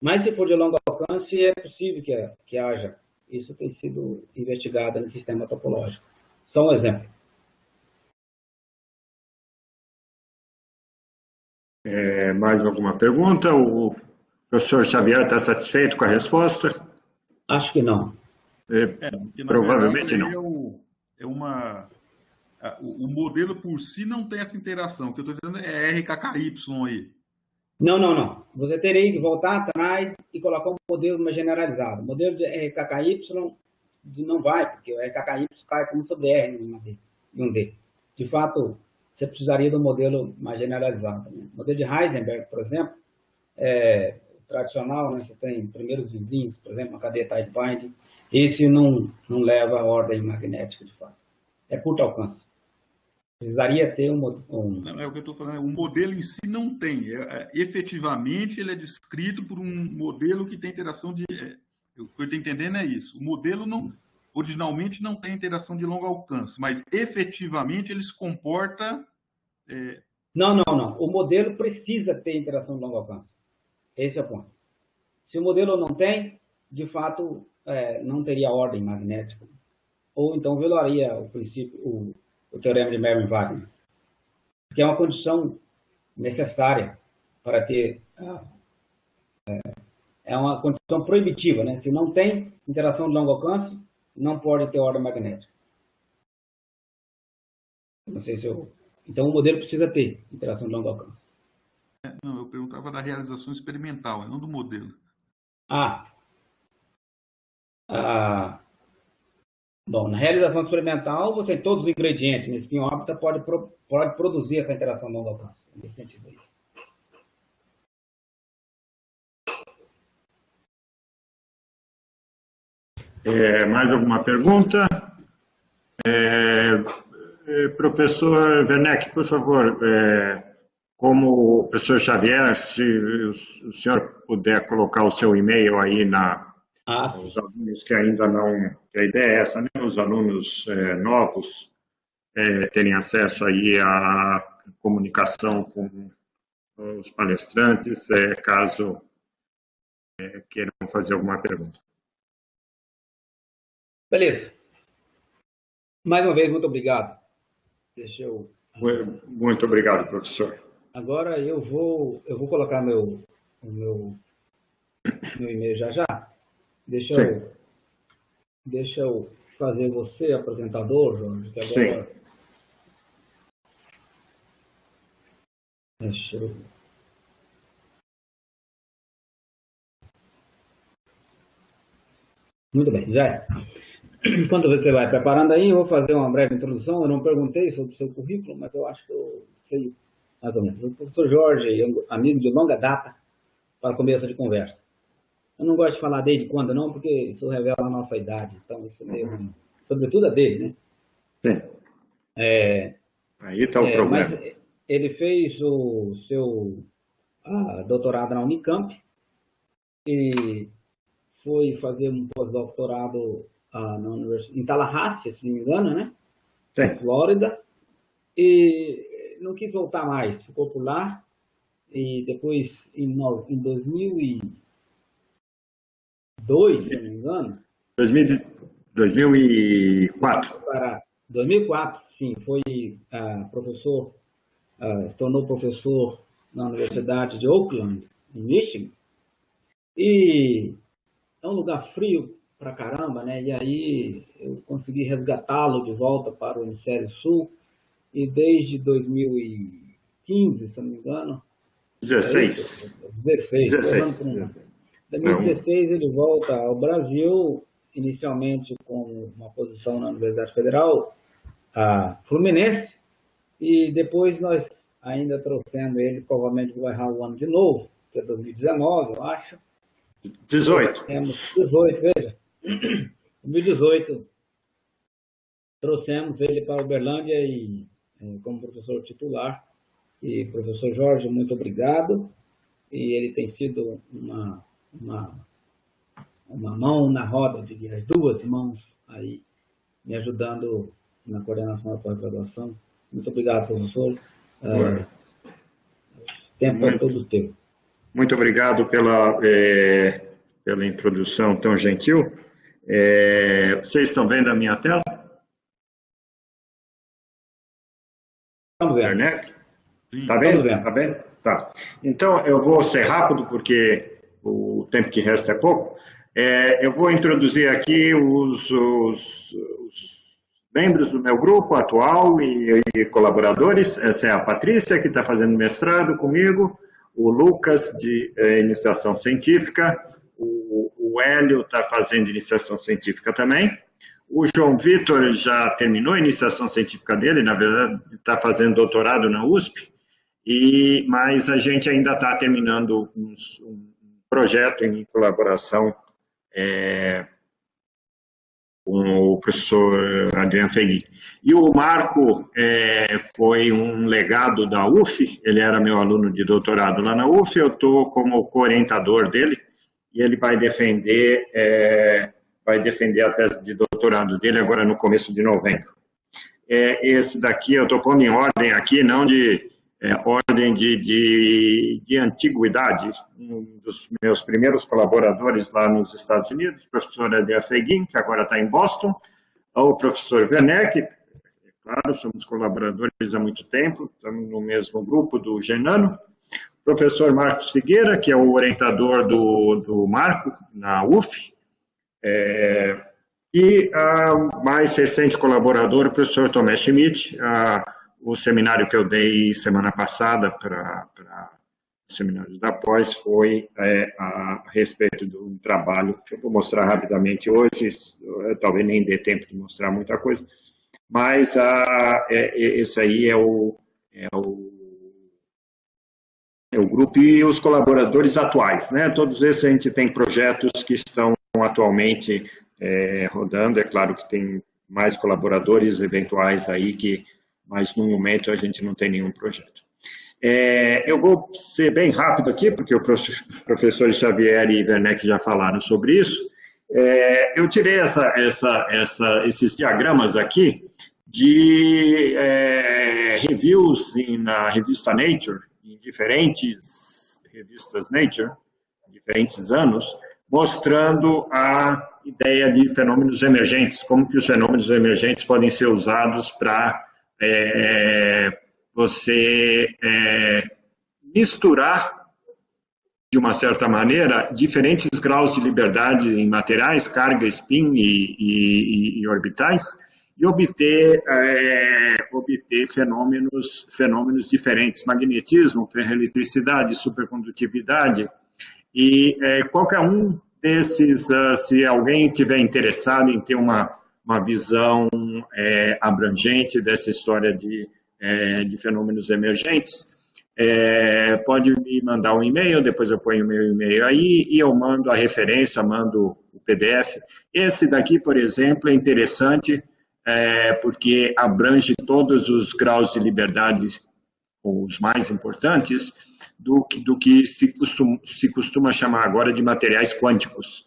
Mas se for de longo alcance, é possível que haja. Isso tem sido investigado no sistema topológico. Só um exemplo. Mais alguma pergunta? O professor Xavier está satisfeito com a resposta? Acho que não. Provavelmente verdade, não. O modelo por si não tem essa interação. O que eu estou dizendo é RKKY aí. Não. Você teria que voltar atrás e colocar um modelo mais generalizado. O modelo de RKKY não vai, porque o RKKY cai como sobre R em um D. De fato, você precisaria de um modelo mais generalizado. Né? O modelo de Heisenberg, por exemplo, tradicional, né? Você tem primeiros vizinhos, por exemplo, uma cadeia tight binding. Esse não leva a ordem magnética, de fato. É curto alcance. Precisaria ter Não, é o que eu estou falando. O modelo em si não tem. Efetivamente, ele é descrito por um modelo que tem interação de... o que eu estou entendendo é isso. O modelo originalmente não tem interação de longo alcance, mas efetivamente ele se comporta... Não. O modelo precisa ter interação de longo alcance. Esse é o ponto. Se o modelo não tem, de fato, não teria ordem magnética. Ou então violaria o princípio, o teorema de Merlin-Wagner, que é uma condição necessária para ter... É uma condição proibitiva, né? Se não tem interação de longo alcance, não pode ter ordem magnética. Não sei se Então, o modelo precisa ter interação de longo alcance. Não, eu perguntava da realização experimental, não do modelo. Bom, na realização experimental, você tem todos os ingredientes. Nesse spin órbita pode produzir essa interação de longo alcance. Nesse sentido aí. Mais alguma pergunta? Professor Werneck, por favor, como o professor Xavier, se o senhor puder colocar o seu e-mail aí os alunos que ainda não... A ideia é essa, né? Os alunos novos terem acesso aí à comunicação com os palestrantes, caso queiram fazer alguma pergunta. Beleza. Mais uma vez, muito obrigado. Deixa eu... Muito obrigado, professor. Agora eu vou colocar meu e-mail já. Deixa eu fazer você apresentador, Jorge, que agora... Sim. Deixa eu... Muito bem, já é. Enquanto você vai preparando aí, eu vou fazer uma breve introdução. Eu não perguntei sobre o seu currículo, mas eu acho que eu sei mais ou menos. O professor Jorge, amigo de longa data, para começo de conversa. Eu não gosto de falar desde quando não, porque isso revela a nossa idade. Então, isso é meio ruim. Sobretudo a dele, né? Sim. Aí está o problema. Mas ele fez o seu doutorado na Unicamp e foi fazer um pós-doutorado em Tallahassee, se não me engano, né? Sim. Flórida. E não quis voltar mais, ficou por lá. E depois, em 2002, se não me engano... 2004. Para 2004, sim, foi professor, se tornou professor na Universidade de Oakland, em Michigan. E é um lugar frio pra caramba, né? E aí eu consegui resgatá-lo de volta para o Hemisfério Sul. E desde 2015, se não me engano... 16. 2016 ele volta ao Brasil, inicialmente com uma posição na Universidade Federal Fluminense, e depois nós ainda trouxemos ele, provavelmente vai errar o ano de novo, que é 2019, eu acho. 18. Temos 18, veja. 2018, trouxemos ele para Uberlândia e como professor titular. E professor Jorge, muito obrigado. E ele tem sido uma mão na roda, diria, as duas mãos aí, me ajudando na coordenação da pós-graduação. Muito obrigado, professor. O tempo é todo teu. Muito obrigado pela introdução tão gentil. Vocês estão vendo a minha tela? Estamos vendo. Internet? Está vendo? Está bem? Tá. Então, eu vou ser rápido, porque o tempo que resta é pouco. Eu vou introduzir aqui os membros do meu grupo atual e colaboradores. Essa é a Patrícia, que está fazendo mestrado comigo, o Lucas, de iniciação científica, o Hélio está fazendo iniciação científica também. O João Vitor já terminou a iniciação científica dele, na verdade, está fazendo doutorado na USP. Mas a gente ainda está terminando um projeto em colaboração com o professor Adriano Feguin. E o Marco foi um legado da UF, ele era meu aluno de doutorado lá na UF, eu estou como co-orientador dele, e ele vai defender a tese de doutorado dele agora no começo de novembro. Esse daqui eu estou pondo em ordem aqui, não de... ordem de antiguidade. Um dos meus primeiros colaboradores lá nos Estados Unidos, o professor Adriano Feguin, que agora está em Boston, o professor Werneck, claro, somos colaboradores há muito tempo, estamos no mesmo grupo do Genano, o professor Marcos Figueira, que é o orientador do Marco, na UF, e mais recente colaborador, o professor Tomé Schmidt, o seminário que eu dei semana passada para os seminários da pós foi a respeito do trabalho, que eu vou mostrar rapidamente hoje, talvez nem dê tempo de mostrar muita coisa, mas esse aí é o grupo e os colaboradores atuais, né? Todos esses a gente tem projetos que estão atualmente rodando, é claro que tem mais colaboradores eventuais aí mas no momento a gente não tem nenhum projeto. Eu vou ser bem rápido aqui, porque os professores Xavier e Werneck já falaram sobre isso. Eu tirei esses diagramas aqui de reviews na revista Nature, em diferentes revistas Nature, diferentes anos, mostrando a ideia de fenômenos emergentes, como que os fenômenos emergentes podem ser usados para você misturar, de uma certa maneira, diferentes graus de liberdade em materiais, carga, spin e orbitais, e obter fenômenos diferentes, magnetismo, ferroeletricidade, supercondutividade, e qualquer um desses, se alguém tiver interessado em ter uma visão abrangente dessa história de fenômenos emergentes, pode me mandar um e-mail, depois eu ponho o meu e-mail aí e eu mando a referência, mando o PDF. Esse daqui, por exemplo, é interessante porque abrange todos os graus de liberdade, os mais importantes, do que se costuma chamar agora de materiais quânticos.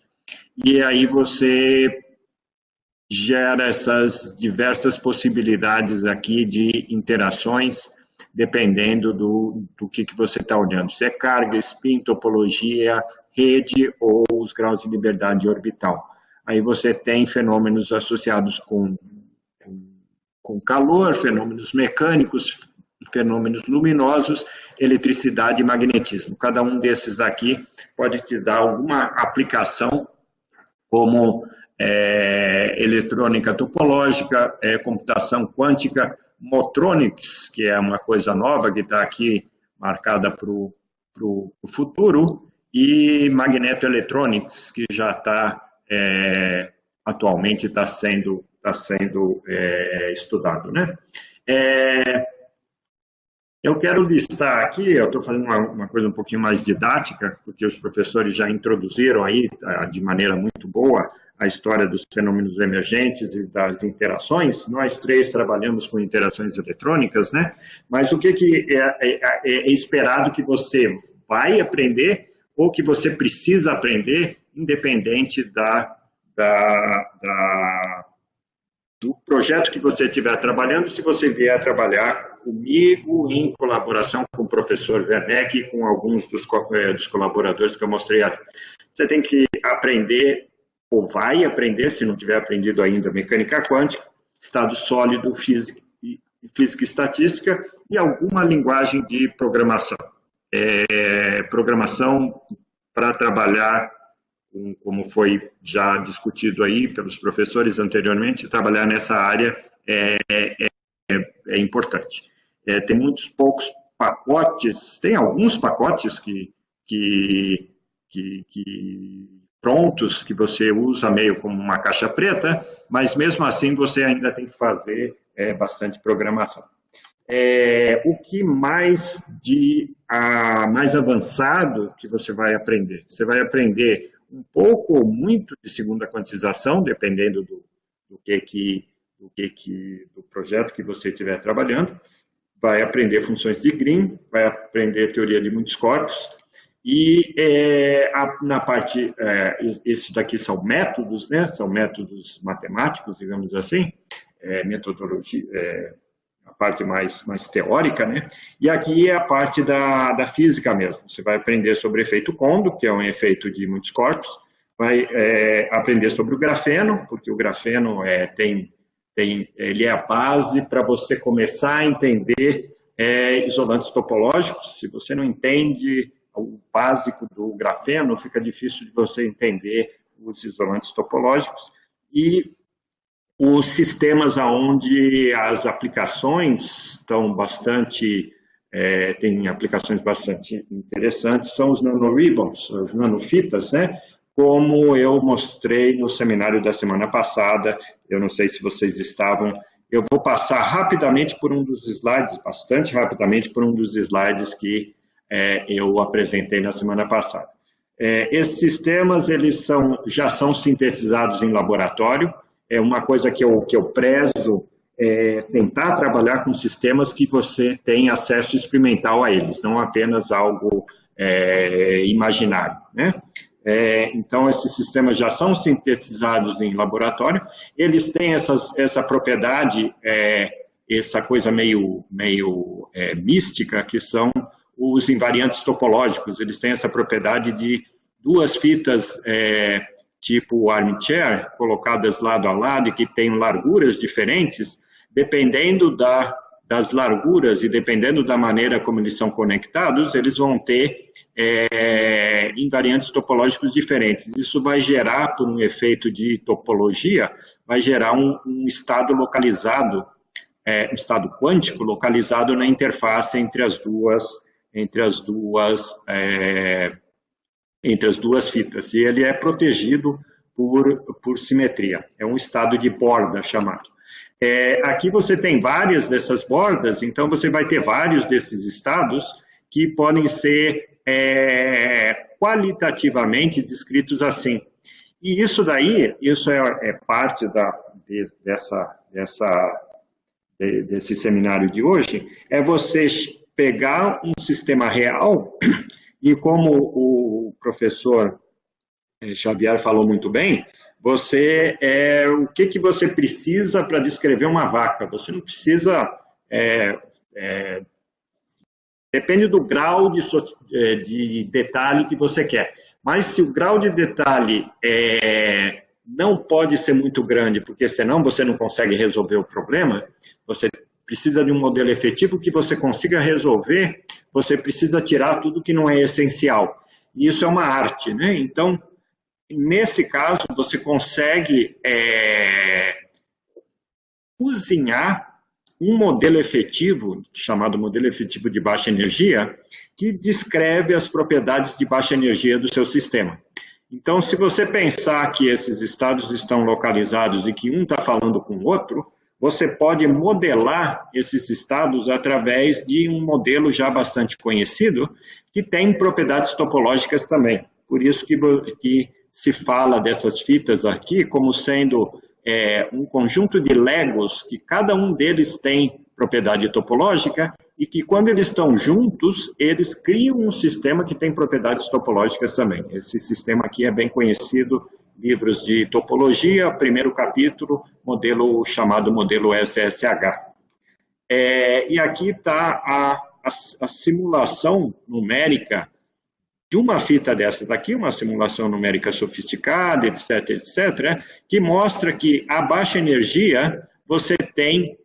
E aí você gera essas diversas possibilidades aqui de interações, dependendo do que você está olhando. Se é carga, spin, topologia, rede ou os graus de liberdade orbital. Aí você tem fenômenos associados com calor, fenômenos mecânicos, fenômenos luminosos, eletricidade e magnetismo. Cada um desses daqui pode te dar alguma aplicação, como eletrônica topológica, computação quântica, Motronics, que é uma coisa nova que está aqui marcada para o futuro, e Magnetoelectronics, que já está, atualmente está sendo estudado, né? Eu quero listar aqui, eu estou fazendo uma coisa um pouquinho mais didática, porque os professores já introduziram aí, de maneira muito boa, a história dos fenômenos emergentes e das interações. Nós três trabalhamos com interações eletrônicas, né? Mas o que é esperado que você vai aprender ou que você precisa aprender, independente do projeto que você estiver trabalhando, se você vier trabalhar comigo, em colaboração com o professor Werneck e com alguns dos colaboradores que eu mostrei ali. Você tem que aprender, ou vai aprender, se não tiver aprendido ainda, mecânica quântica, estado sólido, física e estatística, e alguma linguagem de programação. Programação para trabalhar, como foi já discutido aí pelos professores anteriormente, trabalhar nessa área é importante. Tem muitos poucos pacotes, tem alguns pacotes que prontos, que você usa meio como uma caixa preta, mas mesmo assim você ainda tem que fazer bastante programação. O que mais avançado que você vai aprender? Você vai aprender um pouco ou muito de segunda quantização, dependendo do projeto que você estiver trabalhando. Vai aprender funções de Green, vai aprender teoria de muitos corpos, e na parte, esses daqui são métodos, né? São métodos matemáticos, digamos assim, metodologia, a parte mais teórica, né? E aqui é a parte da física mesmo. Você vai aprender sobre o efeito Kondo, que é um efeito de muitos corpos, vai aprender sobre o grafeno, porque o grafeno ele é a base para você começar a entender isolantes topológicos. Se você não entende o básico do grafeno, fica difícil de você entender os isolantes topológicos. E os sistemas onde as aplicações estão tem aplicações bastante interessantes, são os nanoribbons, as nanofitas, né? Como eu mostrei no seminário da semana passada, eu não sei se vocês estavam, eu vou passar rapidamente por um dos slides, bastante rapidamente por um dos slides que eu apresentei na semana passada. Esses sistemas, eles já são sintetizados em laboratório. É uma coisa que eu prezo, tentar trabalhar com sistemas que você tem acesso experimental a eles, não apenas algo imaginário, né? Então, esses sistemas já são sintetizados em laboratório, eles têm essa propriedade, essa coisa meio mística, que são os invariantes topológicos. Eles têm essa propriedade de duas fitas tipo armchair, colocadas lado a lado e que têm larguras diferentes, dependendo das larguras e dependendo da maneira como eles são conectados, eles vão ter invariantes topológicos diferentes. Isso vai gerar, por um efeito de topologia, vai gerar um estado localizado, um estado quântico localizado na interface entre as duas fitas. E ele é protegido por simetria. É um estado de borda chamado. Aqui você tem várias dessas bordas, então você vai ter vários desses estados que podem ser qualitativamente descritos assim. E isso daí, isso é parte desse seminário de hoje, é você pegar um sistema real e, como o professor Xavier falou muito bem, o que você precisa para descrever uma vaca? Você não precisa... depende do grau de detalhe que você quer. Mas se o grau de detalhe não pode ser muito grande, porque senão você não consegue resolver o problema, você precisa de um modelo efetivo que você consiga resolver, você precisa tirar tudo que não é essencial. E isso é uma arte, né? Então, nesse caso, você consegue cozinhar um modelo efetivo, chamado modelo efetivo de baixa energia, que descreve as propriedades de baixa energia do seu sistema. Então, se você pensar que esses estados estão localizados e que um está falando com o outro, você pode modelar esses estados através de um modelo já bastante conhecido, que tem propriedades topológicas também. Por isso que se fala dessas fitas aqui como sendo um conjunto de legos, que cada um deles tem propriedade topológica, e que quando eles estão juntos, eles criam um sistema que tem propriedades topológicas também. Esse sistema aqui é bem conhecido, livros de topologia, primeiro capítulo, modelo chamado modelo SSH. E aqui está a simulação numérica de uma fita dessa daqui, uma simulação numérica sofisticada, etc., etc., que mostra que a baixa energia, você tem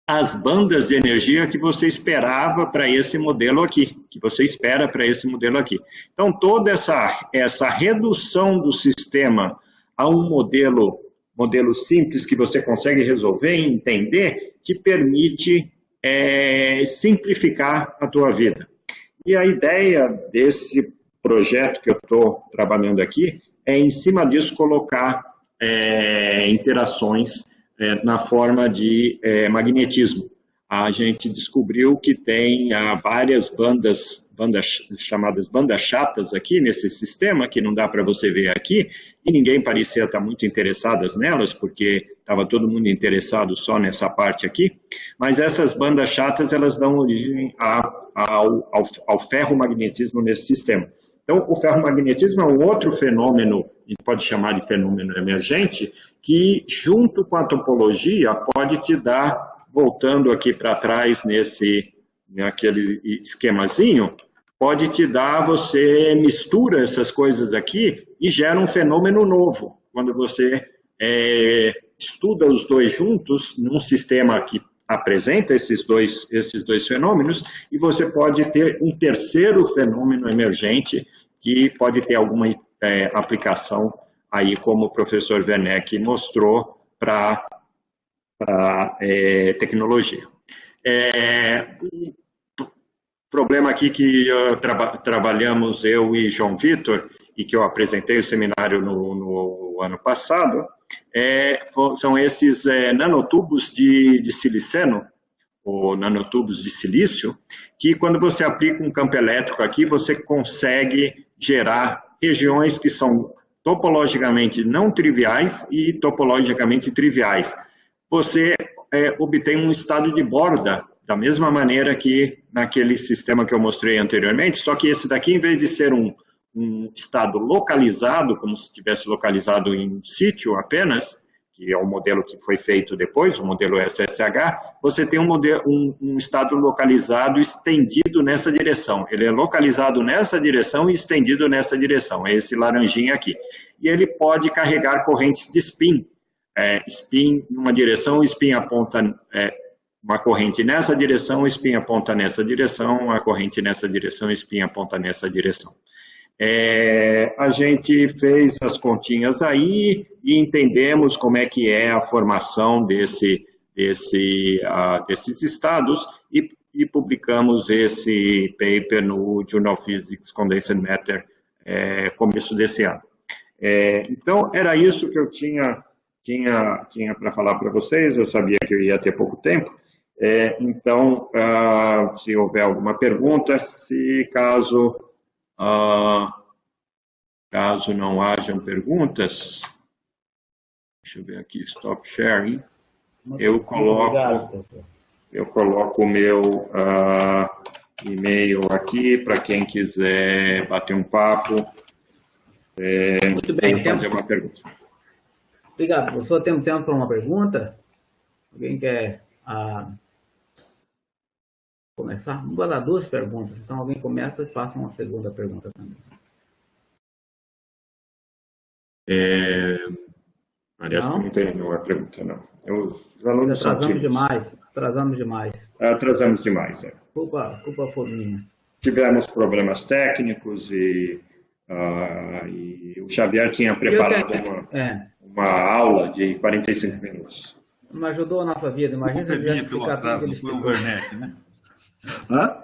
as bandas de energia que você esperava para esse modelo aqui, que você espera para esse modelo aqui. Então, toda essa redução do sistema a um modelo simples que você consegue resolver e entender, te permite simplificar a tua vida. E a ideia desse projeto que eu estou trabalhando aqui é, em cima disso, colocar interações na forma de magnetismo. A gente descobriu que tem várias bandas chamadas bandas chatas aqui nesse sistema, que não dá para você ver aqui, e ninguém parecia estar muito interessadas nelas, porque estava todo mundo interessado só nessa parte aqui, mas essas bandas chatas, elas dão origem ao ferromagnetismo nesse sistema. Então, o ferromagnetismo é um outro fenômeno, a gente pode chamar de fenômeno emergente, que junto com a topologia pode te dar, voltando aqui para trás naquele esquemazinho, pode te dar, você mistura essas coisas aqui e gera um fenômeno novo. Quando você estuda os dois juntos, num sistema que apresenta esses dois fenômenos, e você pode ter um terceiro fenômeno emergente que pode ter alguma aplicação aí, como o professor Werneck mostrou, para tecnologia. Um problema aqui que trabalhamos eu e João Vitor, e que eu apresentei o seminário no ano passado, são esses nanotubos de siliceno, ou nanotubos de silício, que quando você aplica um campo elétrico aqui, você consegue gerar regiões que são topologicamente não triviais e topologicamente triviais. Você obtém um estado de borda, da mesma maneira que naquele sistema que eu mostrei anteriormente, só que esse daqui, em vez de ser um um estado localizado, como se estivesse localizado em um sítio apenas, que é o modelo que foi feito depois, o modelo SSH, você tem um estado localizado estendido nessa direção. Ele é localizado nessa direção e estendido nessa direção, é esse laranjinha aqui. E ele pode carregar correntes de spin. Spin numa direção, spin aponta uma corrente nessa direção, spin aponta nessa direção, a corrente nessa direção, spin aponta nessa direção. A gente fez as continhas aí e entendemos como é que é a formação desses estados e publicamos esse paper no Journal of Physics Condensed Matter começo desse ano. Então, era isso que eu tinha para falar para vocês. Eu sabia que eu ia ter pouco tempo. Então, se houver alguma pergunta, caso não hajam perguntas, deixa eu ver aqui, stop sharing, eu coloco o meu e-mail aqui para quem quiser bater um papo. Muito bem, fazer uma pergunta. Obrigado. Professor, temos tempo para uma pergunta? Alguém quer começar? Vou dar 2 perguntas, então alguém começa e faça uma segunda pergunta também. Parece que não tem nenhuma pergunta, não. Os alunos Atrasamos demais. Atrasamos demais, Culpa foi minha. Tivemos problemas técnicos e o Xavier tinha preparado uma aula de 45 minutos. Mas ajudou a nossa vida, imagina se eu tivesse explicado tudo. Foi um Werneck, né? Hã?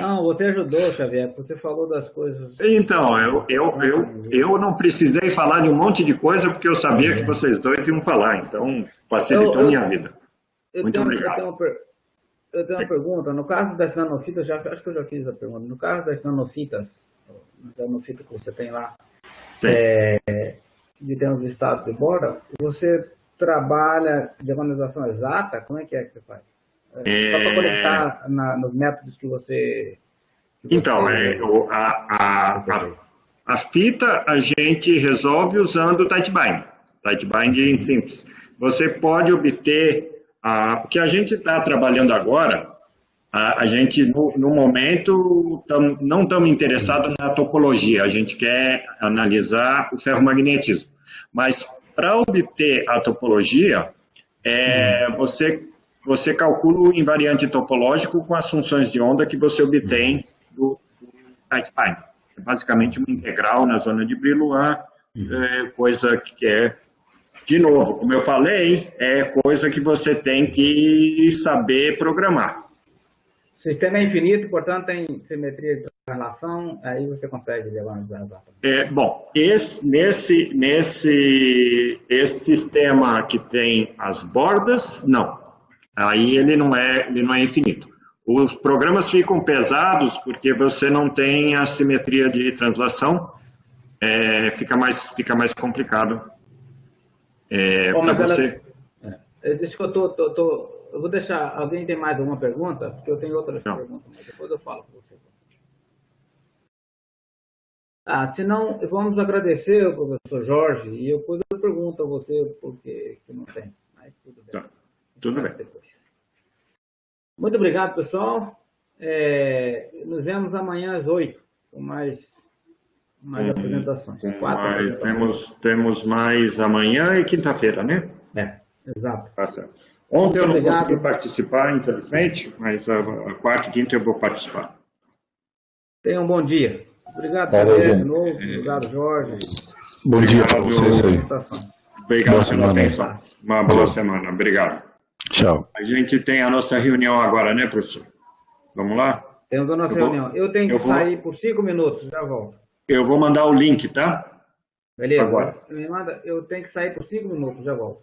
Não, você ajudou, Xavier, você falou das coisas. Então, eu não precisei falar de um monte de coisa porque eu sabia que vocês dois iam falar, então facilitou a minha vida. Muito obrigado. Eu tenho uma pergunta. No caso das nanofitas, acho que eu já fiz a pergunta. No caso das nanofitas, que você tem lá, de ter os estados de borda, você trabalha de organização exata? Como é que você faz? Só para conectar nos métodos que você... Então, a fita a gente resolve usando o tight binding simples. Você pode obter... o que a gente está trabalhando agora, a gente, no momento, não estamos interessados na topologia, a gente quer analisar o ferromagnetismo. Mas, para obter a topologia, você calcula o invariante topológico com as funções de onda que você obtém do tight binding. É basicamente uma integral na zona de Brillouin, coisa que de novo, como eu falei, é coisa que você tem que saber programar. O sistema é infinito, portanto tem simetria de relação, aí você consegue levar nos exatos. Bom, nesse sistema que tem as bordas, não. Aí ele não é infinito. Os programas ficam pesados porque você não tem a simetria de translação, fica mais complicado. Para você... Deixa que eu vou deixar... Alguém tem mais alguma pergunta? Porque eu tenho outras perguntas, mas depois eu falo com você. Se não, vamos agradecer ao professor Jorge e depois eu pergunto a você por que não tem. Mas tudo bem. Tá. Tudo bem. Depois. Muito obrigado, pessoal. Nos vemos amanhã às 8 com mais apresentações. Temos mais amanhã e quinta-feira, né? Exato. Tá certo. Ontem eu não consegui participar, infelizmente, mas a quarta e quinta eu vou participar. Tenham um bom dia. Obrigado, de novo. Obrigado, Jorge. Bom dia para vocês aí. Obrigado pela atenção. Uma boa semana. Obrigado. Tchau. A gente tem a nossa reunião agora, né, professor? Vamos lá? Temos a nossa reunião. Eu tenho que sair por 5 minutos, já volto. Eu vou mandar o link, tá? Beleza. Agora. Me manda, eu tenho que sair por 5 minutos, já volto.